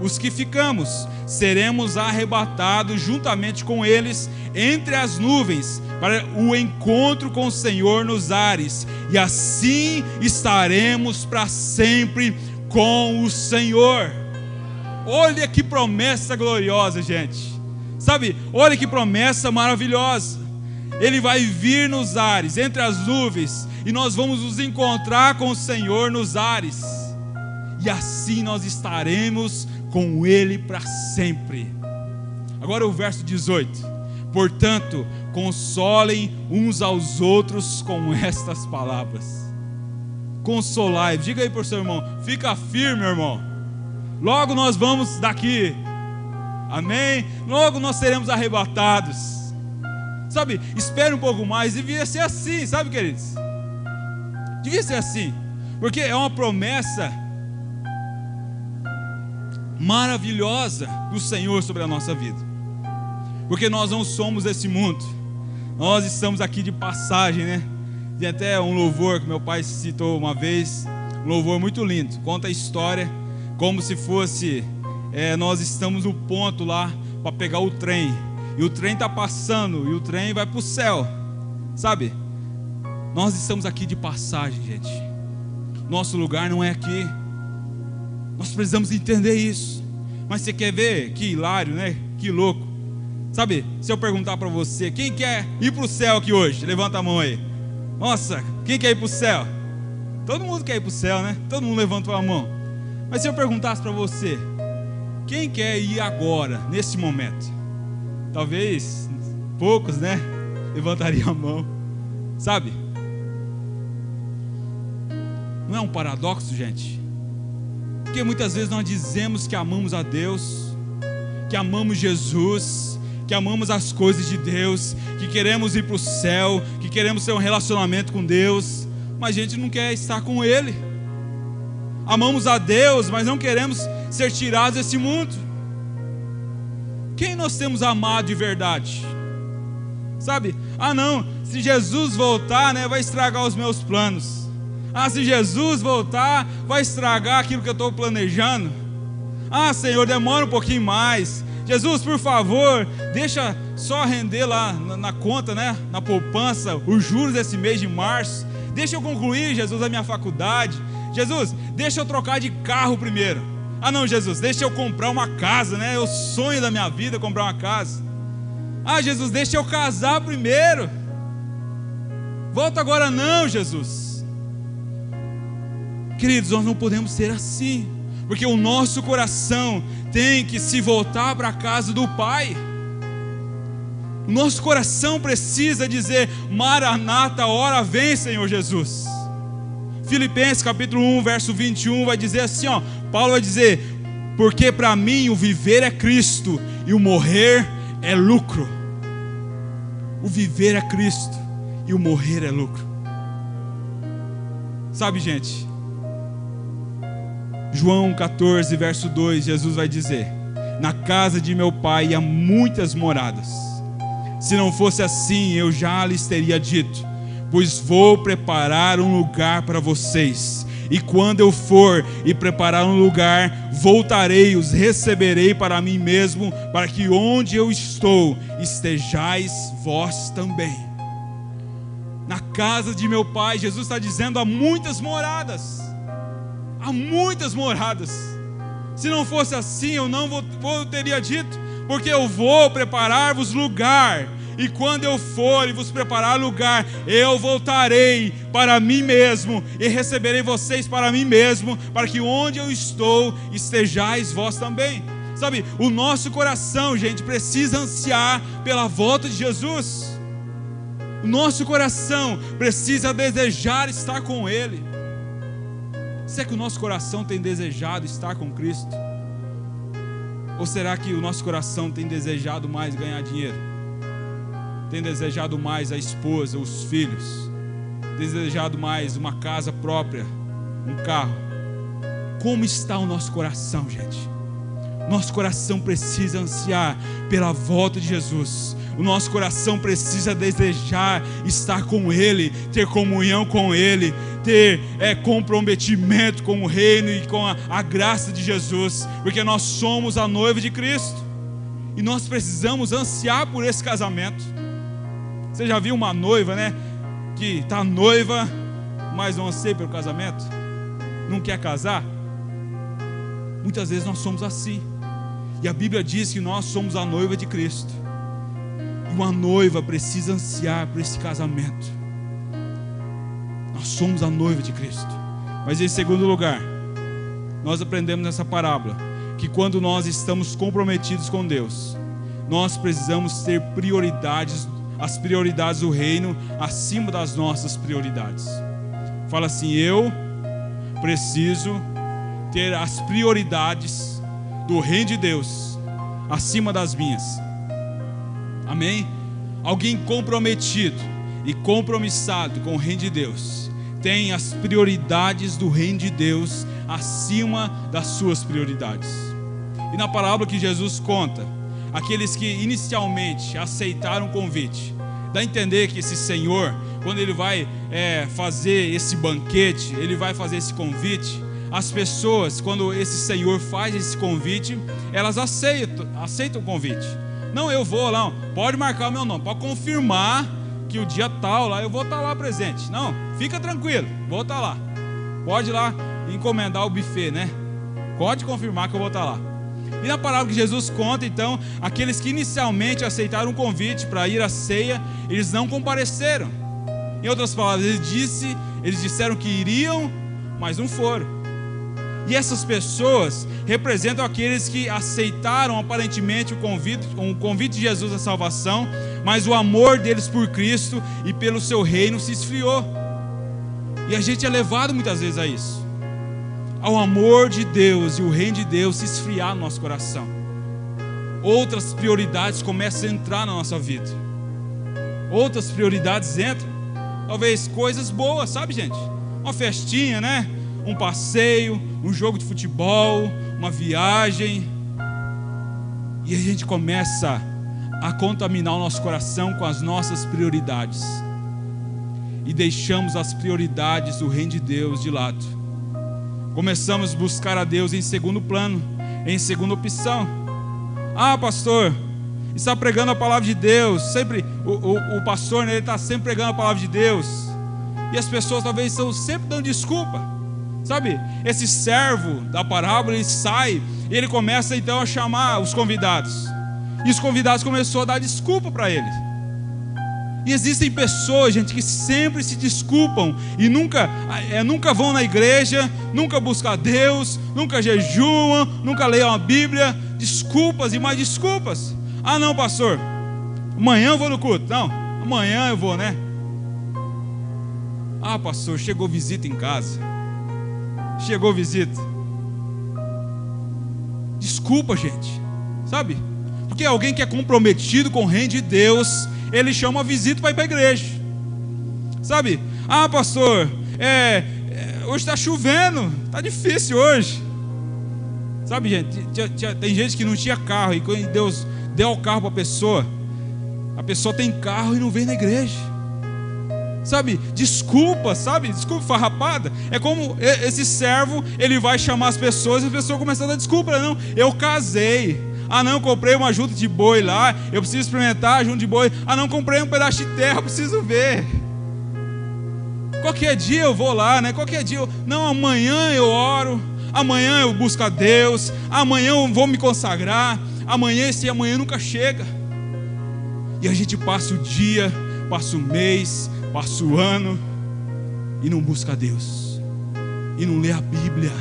os que ficamos, seremos arrebatados juntamente com eles entre as nuvens, para o encontro com o Senhor nos ares, e assim estaremos para sempre com o Senhor. Olha que promessa gloriosa, gente. Sabe, olha que promessa maravilhosa. Ele vai vir nos ares, entre as nuvens, e nós vamos nos encontrar com o Senhor nos ares, e assim nós estaremos com Ele para sempre. Agora o verso 18: portanto, consolem uns aos outros com estas palavras. Consolai, diga aí para o seu irmão, fica firme, irmão. Logo nós vamos daqui, amém? Logo nós seremos arrebatados. Sabe, espere um pouco mais. Devia ser assim, sabe, queridos? Devia ser assim, porque é uma promessa maravilhosa do Senhor sobre a nossa vida. Porque nós não somos desse mundo, nós estamos aqui de passagem, né? Tem até um louvor que meu pai citou uma vez, um louvor muito lindo, conta a história como se fosse, nós estamos no ponto lá para pegar o trem, e o trem está passando, e o trem vai para o céu, sabe? Nós estamos aqui de passagem, gente. Nosso lugar não é aqui. Nós precisamos entender isso. Mas você quer ver que hilário, né? Que louco. Sabe, se eu perguntar para você, quem quer ir para o céu aqui hoje? Levanta a mão aí. Nossa, quem quer ir para o céu? Todo mundo quer ir para o céu, né? Todo mundo levantou a mão. Mas se eu perguntasse para você, quem quer ir agora, nesse momento? Talvez poucos, né? Levantariam a mão. Sabe? Não é um paradoxo, gente? Porque muitas vezes nós dizemos que amamos a Deus, que amamos Jesus, que amamos as coisas de Deus, que queremos ir para o céu, que queremos ter um relacionamento com Deus, mas a gente não quer estar com Ele. Amamos a Deus, mas não queremos ser tirados desse mundo. Quem nós temos amado de verdade? Sabe? Ah não, se Jesus voltar, né, vai estragar os meus planos. Ah, se Jesus voltar, vai estragar aquilo que eu estou planejando. Ah, Senhor, demora um pouquinho mais. Jesus, por favor, deixa só render lá na conta, né, na poupança, os juros desse mês de março. Deixa eu concluir, Jesus, a minha faculdade. Jesus, deixa eu trocar de carro primeiro. Ah não, Jesus, deixa eu comprar uma casa, né? É o sonho da minha vida comprar uma casa. Ah, Jesus, deixa eu casar primeiro. Volta agora não, Jesus. Queridos, nós não podemos ser assim, porque o nosso coração tem que se voltar para a casa do Pai. O nosso coração precisa dizer: Maranata, hora vem, Senhor Jesus. Filipenses capítulo 1, verso 21 vai dizer assim, ó, Paulo vai dizer: porque para mim o viver é Cristo e o morrer é lucro. O viver é Cristo e o morrer é lucro. Sabe, gente, João 14, verso 2, Jesus vai dizer: na casa de meu Pai há muitas moradas. Se não fosse assim, eu já lhes teria dito, pois vou preparar um lugar para vocês. E quando eu for e preparar um lugar, voltarei e os receberei para mim mesmo, para que onde eu estou, estejais vós também. Na casa de meu Pai, Jesus está dizendo, há muitas moradas. Há muitas moradas. Se não fosse assim, eu não teria dito, porque eu vou preparar-vos lugar. E quando eu for e vos preparar lugar, eu voltarei para mim mesmo e receberei vocês para mim mesmo, para que onde eu estou, estejais vós também. Sabe, o nosso coração, gente, precisa ansiar pela volta de Jesus. O nosso coração precisa desejar estar com Ele. Será que o nosso coração tem desejado estar com Cristo? Ou será que o nosso coração tem desejado mais ganhar dinheiro? Tem desejado mais a esposa, os filhos? Desejado mais uma casa própria, um carro? Como está o nosso coração, gente? Nosso coração precisa ansiar pela volta de Jesus. O nosso coração precisa desejar estar com Ele, ter comunhão com Ele, ter comprometimento com o reino e com a graça de Jesus, porque nós somos a noiva de Cristo e nós precisamos ansiar por esse casamento. Você já viu uma noiva, né, que está noiva, mas não anseia pelo casamento? Não quer casar? Muitas vezes nós somos assim. E a Bíblia diz que nós somos a noiva de Cristo. E uma noiva precisa ansiar por esse casamento. Nós somos a noiva de Cristo. Mas em segundo lugar, nós aprendemos nessa parábola que quando nós estamos comprometidos com Deus, nós precisamos ter prioridades, as prioridades do reino acima das nossas prioridades. Fala assim: eu preciso ter as prioridades do reino de Deus acima das minhas. Amém? Alguém comprometido e compromissado com o reino de Deus tem as prioridades do reino de Deus acima das suas prioridades. E na parábola que Jesus conta, aqueles que inicialmente aceitaram o convite, dá a entender que esse Senhor, quando Ele vai fazer esse banquete, Ele vai fazer esse convite, as pessoas, quando esse Senhor faz esse convite, elas aceitam o convite. Não, eu vou lá, pode marcar o meu nome, pode confirmar que o dia tal lá eu vou estar lá presente. Não, fica tranquilo, vou estar lá. Pode ir lá encomendar o buffet, né? Pode confirmar que eu vou estar lá. E na parábola que Jesus conta, então, aqueles que inicialmente aceitaram o convite para ir à ceia, eles não compareceram. Em outras palavras, eles disseram que iriam, mas não foram. E essas pessoas representam aqueles que aceitaram aparentemente o convite de Jesus à salvação, mas o amor deles por Cristo e pelo seu reino se esfriou. E a gente é levado muitas vezes a isso, ao amor de Deus e o reino de Deus se esfriar no nosso coração. Outras prioridades começam a entrar na nossa vida. Outras prioridades entram. Talvez coisas boas, sabe, gente? Uma festinha, né? Um passeio, um jogo de futebol, uma viagem. E a gente começa a contaminar o nosso coração com as nossas prioridades. E deixamos as prioridades do reino de Deus de lado. Começamos a buscar a Deus em segundo plano, em segunda opção. Ah, pastor, está pregando a palavra de Deus. Sempre o pastor, né, ele está sempre pregando a palavra de Deus. E as pessoas talvez estão sempre dando desculpa. Sabe, esse servo da parábola, ele sai e ele começa então a chamar os convidados. E os convidados começaram a dar desculpa para ele. E existem pessoas, gente, que sempre se desculpam e nunca vão na igreja, nunca buscam a Deus, nunca jejuam, nunca leiam a Bíblia. Desculpas e mais desculpas. Ah não, pastor, amanhã eu vou no culto. Não, amanhã eu vou, né? Ah, pastor, chegou visita em casa. Chegou visita. Desculpa, gente, sabe? Porque alguém que é comprometido com o reino de Deus, ele chama a visita para ir para a igreja, sabe? Ah, pastor, hoje está chovendo, está difícil hoje, sabe, gente? Tem gente que não tinha carro, e quando Deus deu o carro para a pessoa tem carro e não vem na igreja, sabe? Desculpa, sabe? Desculpa farrapada. É como esse servo, ele vai chamar as pessoas e a pessoa começa a dar desculpa. Não, eu casei. Ah não, comprei uma junta de boi lá, eu preciso experimentar a junta de boi. Ah não, comprei um pedaço de terra, eu preciso ver. Qualquer dia eu vou lá, né? Qualquer dia não, amanhã eu oro, amanhã eu busco a Deus, amanhã eu vou me consagrar. Amanhã, esse amanhã nunca chega. E a gente passa o dia, passa o mês, passa o ano e não busca a Deus, e não lê a Bíblia.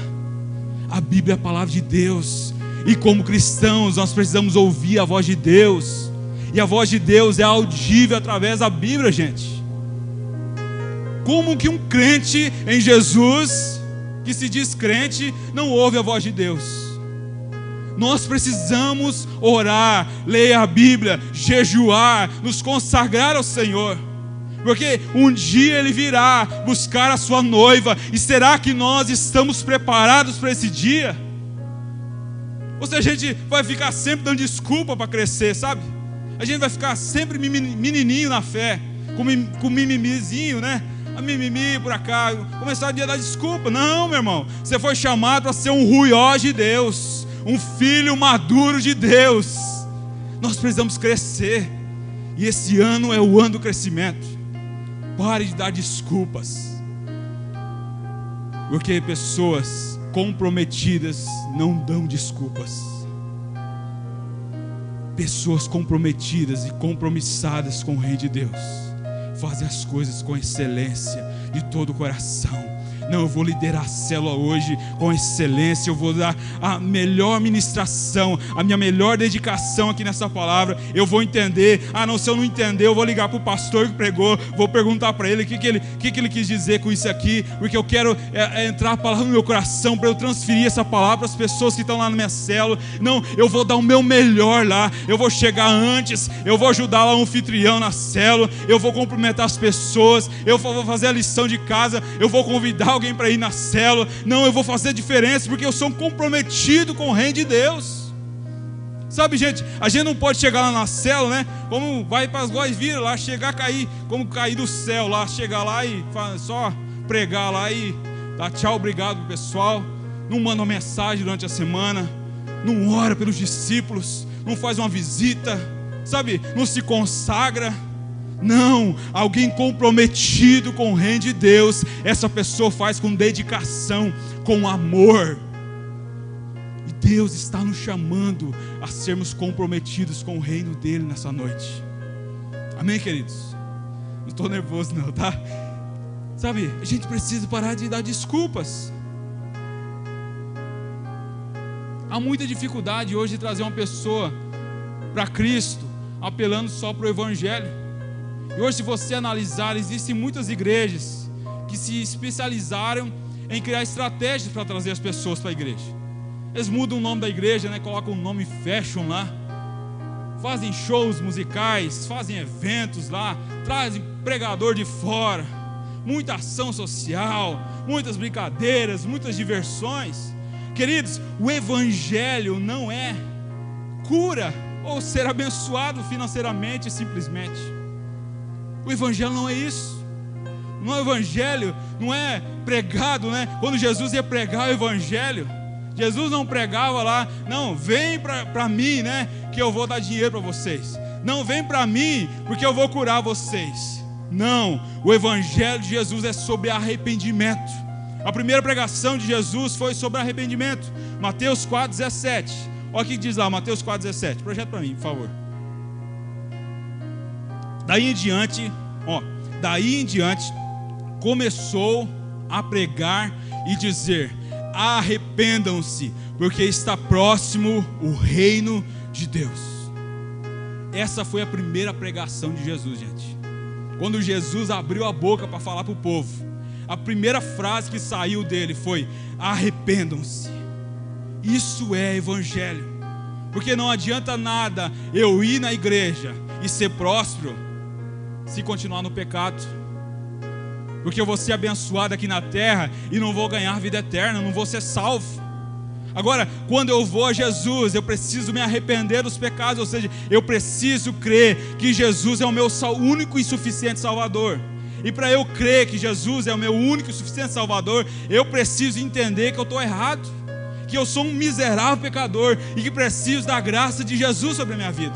A Bíblia é a palavra de Deus. E como cristãos nós precisamos ouvir a voz de Deus. E a voz de Deus é audível através da Bíblia, gente. Como que um crente em Jesus, que se diz crente, não ouve a voz de Deus? Nós precisamos orar, ler a Bíblia, jejuar, nos consagrar ao Senhor. Porque um dia Ele virá buscar a sua noiva. E será que nós estamos preparados para esse dia? Ou se a gente vai ficar sempre dando desculpa para crescer, sabe? A gente vai ficar sempre menininho na fé, com mimimizinho, né? A mimimi por cá, começar a dia dar desculpa. Não, meu irmão, você foi chamado para ser um ruió de Deus, um filho maduro de Deus. Nós precisamos crescer. E esse ano é o ano do crescimento. Pare de dar desculpas. Porque pessoas comprometidas não dão desculpas. Pessoas comprometidas e compromissadas com o Reino de Deus fazem as coisas com excelência, de todo o coração. Não, eu vou liderar a célula hoje com excelência. Eu vou dar a melhor ministração, a minha melhor dedicação aqui nessa palavra. Eu vou entender. Ah não, se eu não entender, eu vou ligar para o pastor que pregou, vou perguntar para ele o que ele quis dizer com isso aqui. Porque eu quero entrar a palavra no meu coração, para eu transferir essa palavra para as pessoas que estão lá na minha célula. Não, eu vou dar o meu melhor lá. Eu vou chegar antes, eu vou ajudar lá o anfitrião na célula, eu vou cumprimentar as pessoas, eu vou fazer a lição de casa, eu vou convidar alguém para ir na célula. Não, eu vou fazer diferença, porque eu sou comprometido com o reino de Deus. Sabe, gente, a gente não pode chegar lá na célula, né? Como vai para as glórias viram lá, chegar, cair, como cair do céu lá, chegar lá e só pregar lá e dar tchau, obrigado pro pessoal. Não manda uma mensagem durante a semana, não ora pelos discípulos, não faz uma visita, sabe? Não se consagra. Não, alguém comprometido com o reino de Deus, essa pessoa faz com dedicação, com amor. E Deus está nos chamando a sermos comprometidos com o reino dele nessa noite. Amém, queridos? Não estou nervoso não, tá? Sabe, a gente precisa parar de dar desculpas. Há muita dificuldade hoje de trazer uma pessoa para Cristo, apelando só para o Evangelho. E hoje, se você analisar, existem muitas igrejas que se especializaram em criar estratégias para trazer as pessoas para a igreja. Eles mudam o nome da igreja, né? Colocam o nome fashion lá, fazem shows musicais, fazem eventos lá, trazem pregador de fora, muita ação social, muitas brincadeiras, muitas diversões. Queridos, o Evangelho não é cura ou ser abençoado financeiramente simplesmente. O Evangelho não é isso. O Evangelho não é pregado, né? Quando Jesus ia pregar o Evangelho, Jesus não pregava lá, não, vem para mim, né? Que eu vou dar dinheiro para vocês. Não, vem para mim, porque eu vou curar vocês. Não, o Evangelho de Jesus é sobre arrependimento. A primeira pregação de Jesus foi sobre arrependimento. Mateus 4,17. Olha o que diz lá, Mateus 4,17. Projeta para mim, por favor. Daí em diante, começou a pregar e dizer: arrependam-se, porque está próximo o reino de Deus. Essa foi a primeira pregação de Jesus, gente. Quando Jesus abriu a boca para falar para o povo, a primeira frase que saiu dele foi: arrependam-se. Isso é evangelho. Porque não adianta nada eu ir na igreja e ser próspero se continuar no pecado. Porque eu vou ser abençoado aqui na terra e não vou ganhar vida eterna, não vou ser salvo. Agora, quando eu vou a Jesus, eu preciso me arrepender dos pecados, ou seja, eu preciso crer que Jesus é o meu único e suficiente Salvador. E para eu crer que Jesus é o meu único e suficiente Salvador, eu preciso entender que eu estou errado, que eu sou um miserável pecador e que preciso da graça de Jesus sobre a minha vida.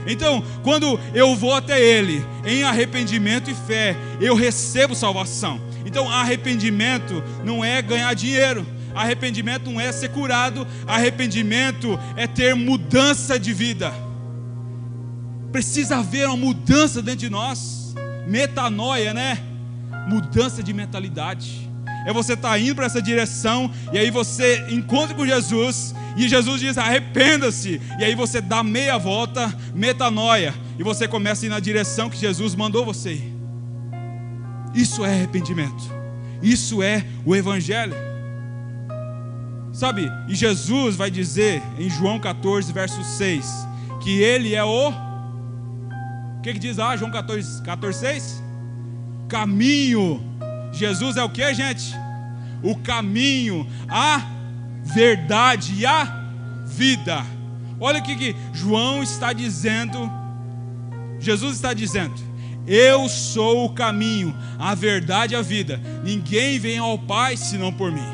Então, quando eu vou até Ele em arrependimento e fé, eu recebo salvação. Então, arrependimento não é ganhar dinheiro, arrependimento não é ser curado, arrependimento é ter mudança de vida. Precisa haver uma mudança dentro de nós, metanoia, né? Mudança de mentalidade. É você estar indo para essa direção, e aí você encontra com Jesus, e Jesus diz: arrependa-se, e aí você dá meia volta, metanoia, e você começa a ir na direção que Jesus mandou você ir. Isso é arrependimento, isso é o evangelho, sabe? E Jesus vai dizer em João 14, verso 6, que Ele é o que diz lá, João 14, 6? Caminho. Jesus é o que, gente? O caminho, a verdade e a vida. Olha o que João está dizendo. Jesus está dizendo: eu sou o caminho, a verdade e a vida. Ninguém vem ao Pai senão por mim.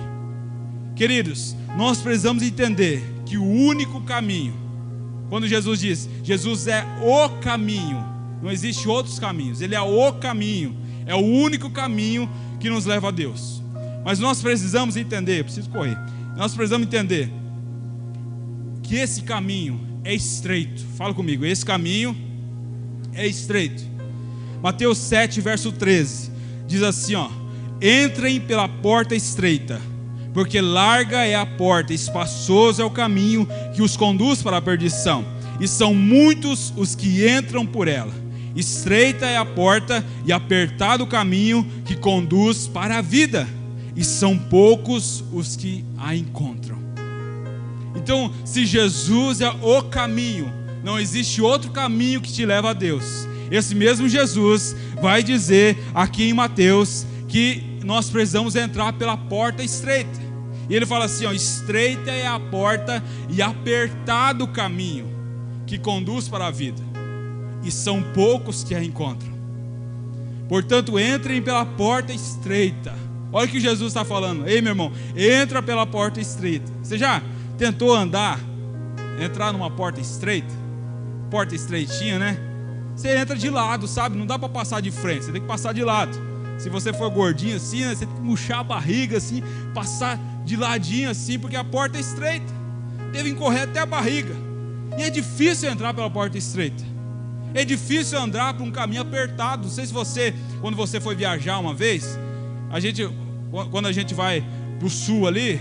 Queridos, nós precisamos entender que o único caminho, quando Jesus diz, Jesus é o caminho, não existe outros caminhos, Ele é o caminho, é o único caminho que nos leva a Deus. Mas nós precisamos entender, nós precisamos entender que esse caminho é estreito. Fala comigo, esse caminho é estreito. Mateus 7, verso 13, diz assim, ó: entrem pela porta estreita, porque larga é a porta, espaçoso é o caminho que os conduz para a perdição, e são muitos os que entram por ela. Estreita é a porta e apertado o caminho que conduz para a vida, e são poucos os que a encontram. Então, se Jesus é o caminho, não existe outro caminho que te leva a Deus. Esse mesmo Jesus vai dizer aqui em Mateus que nós precisamos entrar pela porta estreita. E ele fala assim, ó: estreita é a porta e apertado o caminho que conduz para a vida, e são poucos que a encontram. Portanto, entrem pela porta estreita. Olha o que Jesus está falando. Ei, meu irmão, entra pela porta estreita. Você já tentou entrar numa porta estreita? Porta estreitinha, né? Você entra de lado, sabe? Não dá para passar de frente, você tem que passar de lado. Se você for gordinho assim, né? Você tem que murchar a barriga assim, passar de ladinho assim, porque a porta é estreita. Deve correr até a barriga. E é difícil entrar pela porta estreita. É difícil andar por um caminho apertado. Não sei se você, quando você foi viajar uma vez, quando a gente vai para o sul ali,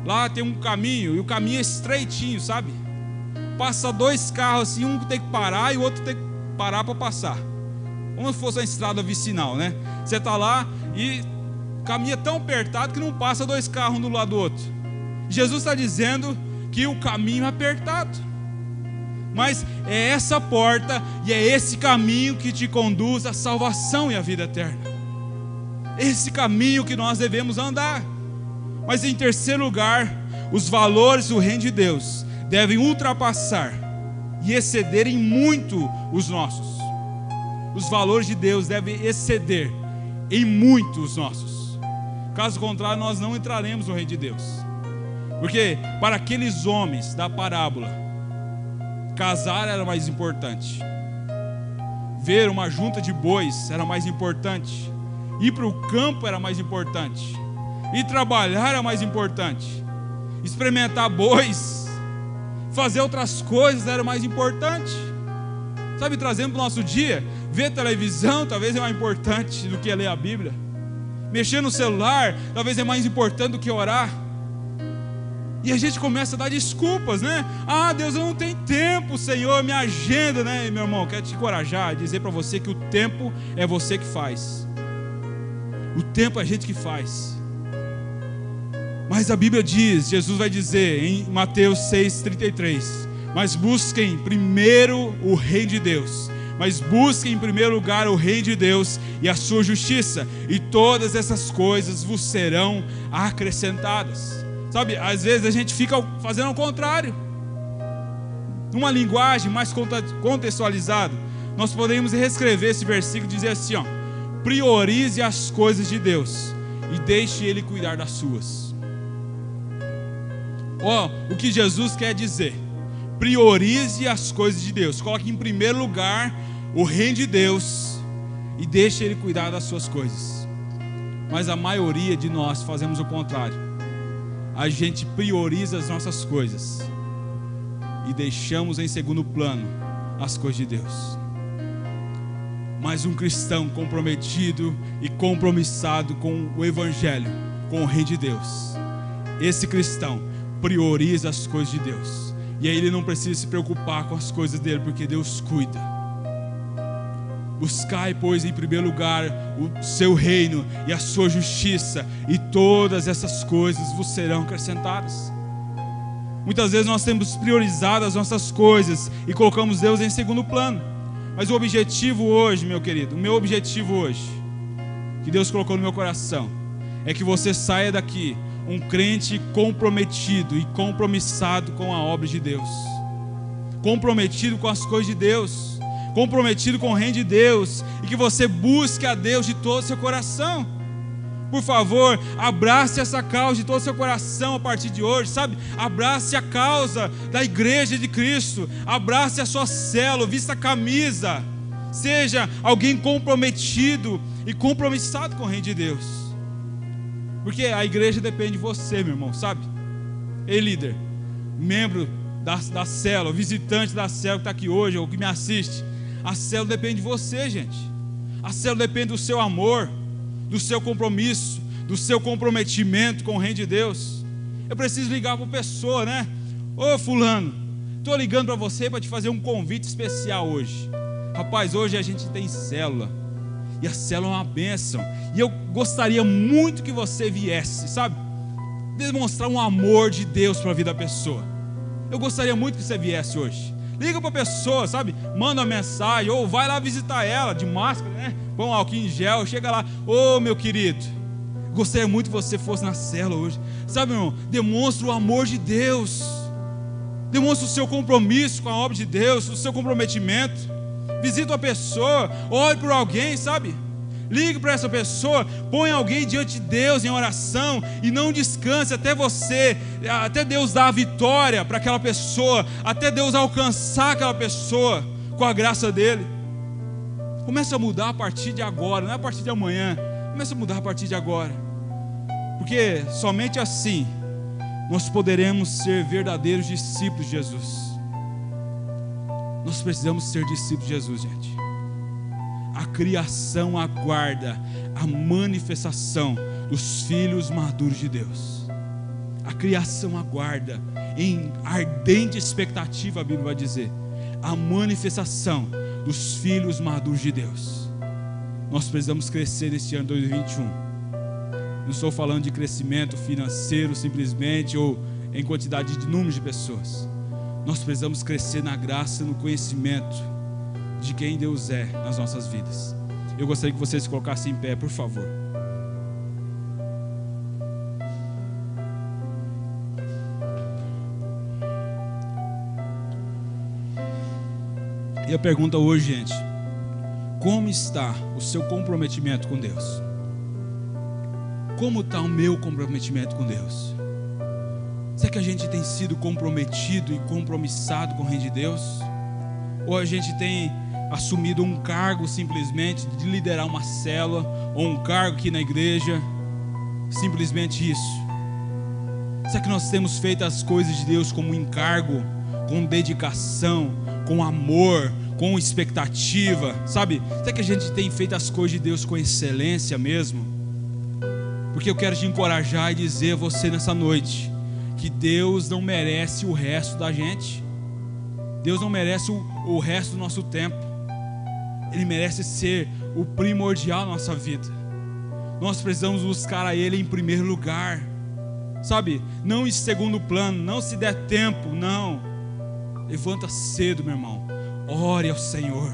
lá tem um caminho, e o caminho é estreitinho, sabe? Passa dois carros assim, um tem que parar e o outro tem que parar para passar. Como se fosse uma estrada vicinal, né? Você está lá e caminha tão apertado que não passa dois carros um do lado do outro. Jesus está dizendo que o caminho é apertado, mas é essa porta e é esse caminho que te conduz à salvação e à vida eterna. Esse caminho que nós devemos andar. Mas em terceiro lugar, os valores do reino de Deus devem ultrapassar e excederem muito os nossos. Os valores de Deus devem exceder em muito os nossos. Caso contrário, nós não entraremos no reino de Deus. Porque para aqueles homens da parábola, casar era mais importante, ver uma junta de bois era mais importante, ir para o campo era mais importante, Ir trabalhar é o mais importante. Experimentar bois, fazer outras coisas era o mais importante. Sabe, trazendo para o nosso dia, ver televisão talvez é mais importante do que ler a Bíblia. Mexer no celular talvez é mais importante do que orar. E a gente começa a dar desculpas, né? Ah, Deus, eu não tenho tempo, Senhor, minha agenda, né? Meu irmão, quero te encorajar, dizer para você que o tempo é você que faz. O tempo é a gente que faz. Mas a Bíblia diz, Jesus vai dizer em Mateus 6,33: mas busquem primeiro o reino de Deus. Mas busquem em primeiro lugar o reino de Deus e a sua justiça, e todas essas coisas vos serão acrescentadas. Sabe, às vezes a gente fica fazendo o contrário. Numa linguagem mais contextualizada, nós podemos reescrever esse versículo e dizer assim, ó: priorize as coisas de Deus e deixe Ele cuidar das suas. Ó, o que Jesus quer dizer: priorize as coisas de Deus, coloque em primeiro lugar o reino de Deus e deixe Ele cuidar das suas coisas. Mas a maioria de nós fazemos o contrário. A gente prioriza as nossas coisas e deixamos em segundo plano as coisas de Deus. Mas um cristão comprometido e compromissado com o Evangelho, com o reino de Deus, esse cristão prioriza as coisas de Deus. E aí ele não precisa se preocupar com as coisas dele, porque Deus cuida. Buscai, pois, em primeiro lugar o seu reino e a sua justiça, e todas essas coisas vos serão acrescentadas. Muitas vezes nós temos priorizado as nossas coisas e colocamos Deus em segundo plano. Mas o objetivo hoje, meu querido, o meu objetivo hoje, que Deus colocou no meu coração, é que você saia daqui um crente comprometido e compromissado com a obra de Deus, comprometido com as coisas de Deus, comprometido com o reino de Deus, e que você busque a Deus de todo o seu coração. Por favor, abrace essa causa de todo o seu coração a partir de hoje, sabe? Abrace a causa da igreja de Cristo, abrace a sua célula, vista a camisa, seja alguém comprometido e compromissado com o reino de Deus, porque a igreja depende de você, meu irmão, sabe? Ei, líder, membro da célula, visitante da célula que está aqui hoje, ou que me assiste, a célula depende de você, gente. A célula depende do seu amor, do seu compromisso, do seu comprometimento com o reino de Deus. Eu preciso ligar para a pessoa, né? Ô fulano, estou ligando para você para te fazer um convite especial hoje. Rapaz, hoje a gente tem célula, e a célula é uma bênção, e eu gostaria muito que você viesse, sabe? Demonstrar um amor de Deus para a vida da pessoa. Eu gostaria muito que você viesse hoje. Liga para a pessoa, sabe? Manda uma mensagem, ou vai lá visitar ela, de máscara, né? Põe um álcool em gel, chega lá: ô meu querido, gostaria muito que você fosse na célula hoje. Sabe, meu irmão? Demonstra o amor de Deus, demonstra o seu compromisso com a obra de Deus, o seu comprometimento. Visita uma pessoa, ore por alguém, sabe? Ligue para essa pessoa, põe alguém diante de Deus em oração, e não descanse até Deus dar a vitória para aquela pessoa, até Deus alcançar aquela pessoa com a graça dele. Começa a mudar a partir de agora, não é a partir de amanhã. Começa a mudar a partir de agora, porque somente assim nós poderemos ser verdadeiros discípulos de Jesus. Nós precisamos ser discípulos de Jesus, gente. A criação aguarda a manifestação dos filhos maduros de Deus. A criação aguarda em ardente expectativa, a Bíblia vai dizer, a manifestação dos filhos maduros de Deus. Nós precisamos crescer neste ano 2021. Não estou falando de crescimento financeiro simplesmente, ou em quantidade de números de pessoas. Nós precisamos crescer na graça e no conhecimento de quem Deus é nas nossas vidas. Eu gostaria que vocês se colocassem em pé, por favor. E a pergunta hoje, gente: como está o seu comprometimento com Deus? Como está o meu comprometimento com Deus? Será que a gente tem sido comprometido e compromissado com o reino de Deus? Ou a gente tem assumido um cargo simplesmente de liderar uma célula, ou um cargo aqui na igreja, simplesmente isso? Será que nós temos feito as coisas de Deus como encargo, com dedicação, com amor, com expectativa, sabe? Será que a gente tem feito as coisas de Deus com excelência mesmo? Porque eu quero te encorajar e dizer a você nessa noite que Deus não merece o resto da gente. Deus não merece o resto do nosso tempo. Ele merece ser o primordial na nossa vida. Nós precisamos buscar a Ele em primeiro lugar, sabe? Não em segundo plano, não se der tempo, não. Levanta cedo, meu irmão. Ore ao Senhor.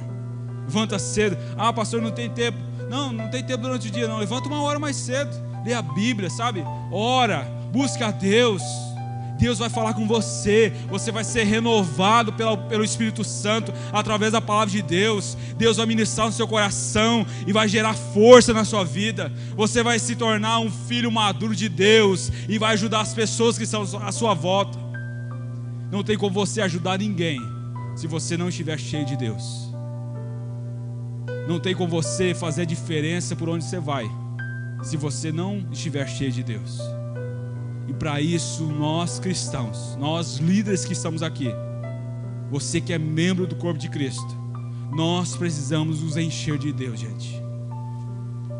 Levanta cedo. Ah, pastor, não tem tempo. Não tem tempo durante o dia, não. Levanta uma hora mais cedo. Lê a Bíblia, sabe? Ora, busca a Deus. Deus vai falar com você. Você vai ser renovado pelo Espírito Santo através da palavra de Deus. Deus vai ministrar no seu coração e vai gerar força na sua vida. Você vai se tornar um filho maduro de Deus e vai ajudar as pessoas que estão à sua volta. Não tem como você ajudar ninguém se você não estiver cheio de Deus. Não tem como você fazer a diferença por onde você vai se você não estiver cheio de Deus. E para isso, nós cristãos, nós líderes que estamos aqui, você que é membro do corpo de Cristo, nós precisamos nos encher de Deus, gente.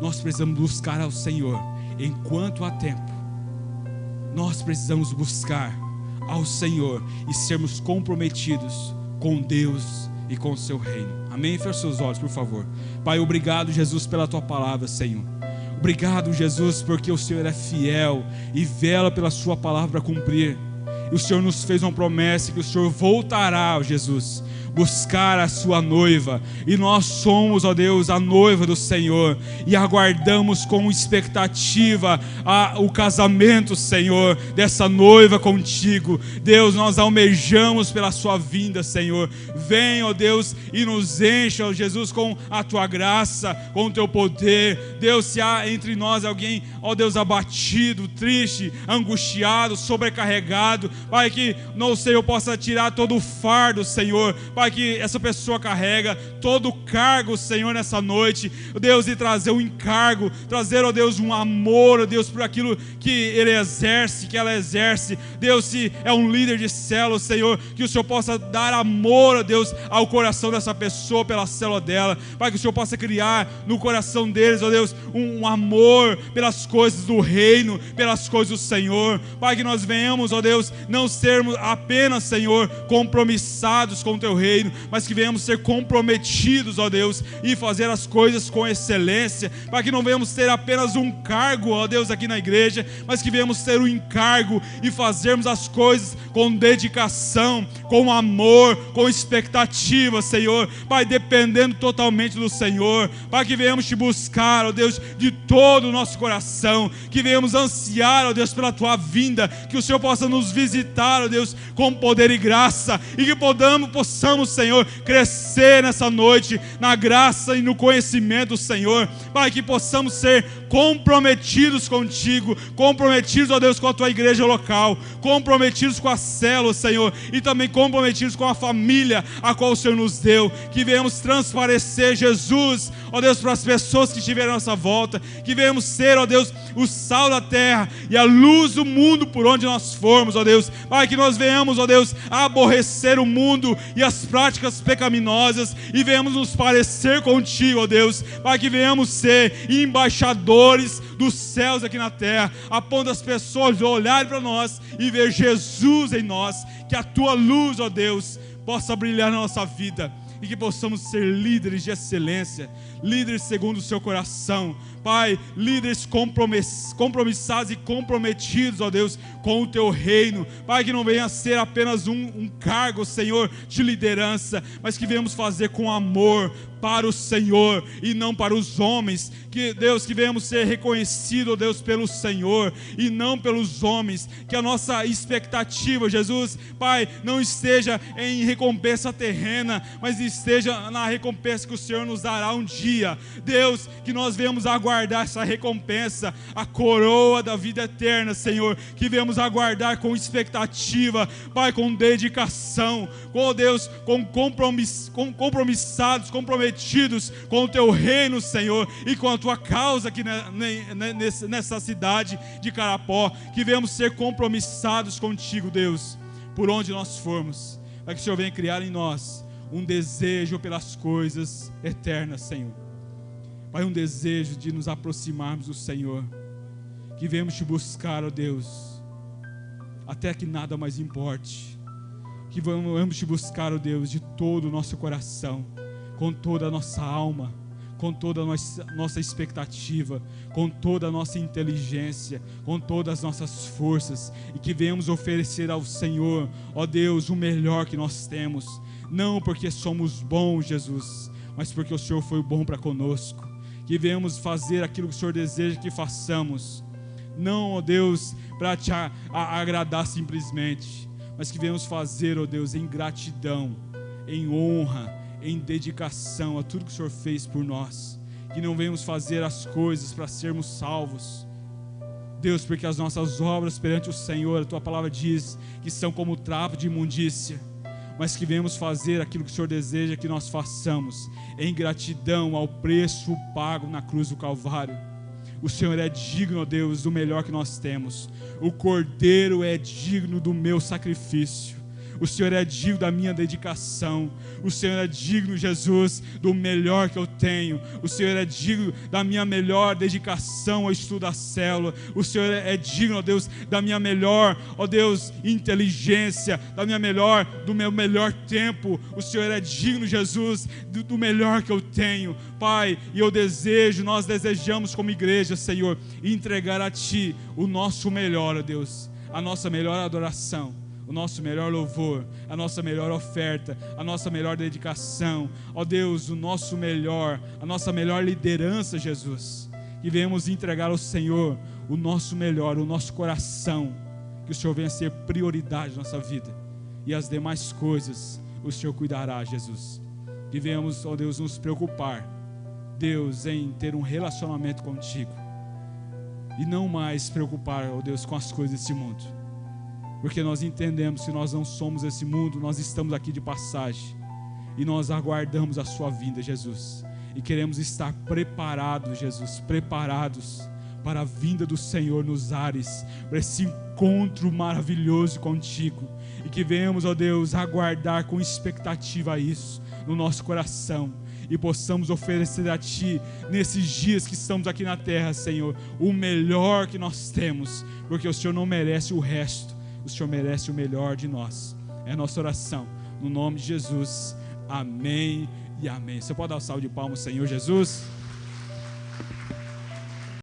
Nós precisamos buscar ao Senhor enquanto há tempo. Nós precisamos buscar ao Senhor e sermos comprometidos com Deus e com o seu reino. Amém? Feche seus olhos, por favor. Pai, obrigado, Jesus, pela tua palavra, Senhor. Obrigado, Jesus, porque o Senhor é fiel e vela pela sua palavra para cumprir. E o Senhor nos fez uma promessa que o Senhor voltará, ó Jesus, buscar a sua noiva. E nós somos, ó Deus, a noiva do Senhor. E aguardamos com expectativa o casamento, Senhor, dessa noiva contigo. Deus, nós almejamos pela sua vinda, Senhor. Vem, ó Deus, e nos encha, ó Jesus, com a tua graça, com o teu poder. Deus, se há entre nós alguém, ó Deus, abatido, triste, angustiado, sobrecarregado, Pai, que não sei, eu possa tirar todo o fardo, Senhor, Pai, que essa pessoa carrega, todo o cargo, Senhor, nessa noite, Deus, e trazer um encargo, trazer, ó Deus, um amor, ó Deus, por aquilo que ele exerce, que ela exerce. Deus, se é um líder de célula, Senhor, que o Senhor possa dar amor, ó Deus, ao coração dessa pessoa, pela célula dela, Pai, que o Senhor possa criar no coração deles, ó Deus, um amor pelas coisas do reino, pelas coisas do Senhor, Pai, que nós venhamos, ó Deus, não sermos apenas, Senhor, compromissados com o teu reino, mas que venhamos ser comprometidos, ó Deus, e fazer as coisas com excelência, para que não venhamos ter apenas um cargo, ó Deus, aqui na igreja, mas que venhamos ter um encargo e fazermos as coisas com dedicação, com amor, com expectativa, Senhor, Pai, dependendo totalmente do Senhor, para que venhamos te buscar, ó Deus, de todo o nosso coração, que venhamos ansiar, ó Deus, pela tua vinda, que o Senhor possa nos visitar, ó Deus, com poder e graça, e que possamos, Senhor, crescer nessa noite, na graça e no conhecimento do Senhor, Pai, que possamos ser comprometidos contigo, comprometidos, ó Deus, com a tua igreja local, comprometidos com a célula, Senhor, e também comprometidos com a família a qual o Senhor nos deu, que venhamos transparecer Jesus, ó Deus, para as pessoas que estiverem à nossa volta, que venhamos ser, ó Deus, o sal da terra e a luz do mundo por onde nós formos, ó Deus, Pai, que nós venhamos, ó Deus, aborrecer o mundo e as práticas pecaminosas e venhamos nos parecer contigo, ó Deus, Pai, que venhamos ser embaixadores dos céus aqui na terra, a ponto das pessoas olharem para nós e ver Jesus em nós, que a tua luz, ó Deus, possa brilhar na nossa vida e que possamos ser líderes de excelência, líderes segundo o seu coração, Pai, líderes compromissados e comprometidos, ó Deus, com o teu reino, Pai, que não venha a ser apenas um cargo, Senhor, de liderança, mas que venhamos fazer com amor para o Senhor e não para os homens, que Deus, que venhamos ser reconhecidos, ó Deus, pelo Senhor e não pelos homens, que a nossa expectativa, Jesus, Pai, não esteja em recompensa terrena, mas esteja na recompensa que o Senhor nos dará um dia, Deus, que nós venhamos aguardar essa recompensa, a coroa da vida eterna, Senhor, que venhamos aguardar com expectativa, Pai, com dedicação, com Deus, com compromissados, comprometidos comprometidos com o Teu reino, Senhor, e com a Tua causa aqui nessa cidade de Carapó, que venhamos ser compromissados contigo, Deus, por onde nós formos, para que o Senhor venha criar em nós um desejo pelas coisas eternas, Senhor. Pai, um desejo de nos aproximarmos do Senhor, que venhamos Te buscar, ó Deus, até que nada mais importe, que venhamos Te buscar, ó Deus, de todo o nosso coração, com toda a nossa alma, com toda a nossa expectativa, com toda a nossa inteligência, com todas as nossas forças, e que venhamos oferecer ao Senhor, ó Deus, o melhor que nós temos, não porque somos bons, Jesus, mas porque o Senhor foi bom para conosco. Que venhamos fazer aquilo que o Senhor deseja que façamos, não, ó Deus, para Te agradar simplesmente, mas que venhamos fazer, ó Deus, em gratidão, em honra, em dedicação a tudo que o Senhor fez por nós. Que não venhamos fazer as coisas para sermos salvos, Deus, porque as nossas obras perante o Senhor, a Tua palavra diz que são como trapo de imundícia, mas que venhamos fazer aquilo que o Senhor deseja que nós façamos, em gratidão ao preço pago na cruz do Calvário. O Senhor é digno, ó Deus, do melhor que nós temos. O Cordeiro é digno do meu sacrifício. O Senhor é digno da minha dedicação. O Senhor é digno, Jesus, do melhor que eu tenho. O Senhor é digno da minha melhor dedicação ao estudo da célula. O Senhor é digno, ó Deus, da minha melhor, ó Deus, inteligência, do meu melhor tempo. O Senhor é digno, Jesus, do melhor que eu tenho, Pai. E nós desejamos como igreja, Senhor, entregar a Ti o nosso melhor, ó Deus, a nossa melhor adoração, o nosso melhor louvor, a nossa melhor oferta, a nossa melhor dedicação, ó Deus, a nossa melhor liderança, Jesus, que venhamos entregar ao Senhor o nosso melhor, o nosso coração, que o Senhor venha ser prioridade na nossa vida, e as demais coisas o Senhor cuidará, Jesus. Que venhamos, ó Deus, nos preocupar, Deus, em ter um relacionamento contigo, e não mais preocupar, ó Deus, com as coisas desse mundo, porque nós entendemos que nós não somos esse mundo, nós estamos aqui de passagem, e nós aguardamos a Sua vinda, Jesus, e queremos estar preparados, Jesus, preparados para a vinda do Senhor nos ares, para esse encontro maravilhoso contigo, e que venhamos, ó Deus, aguardar com expectativa isso no nosso coração, e possamos oferecer a Ti, nesses dias que estamos aqui na terra, Senhor, o melhor que nós temos, porque o Senhor não merece o resto, o Senhor merece o melhor de nós. É a nossa oração, no nome de Jesus, amém e amém. Você pode dar um salve de palmas, Senhor Jesus?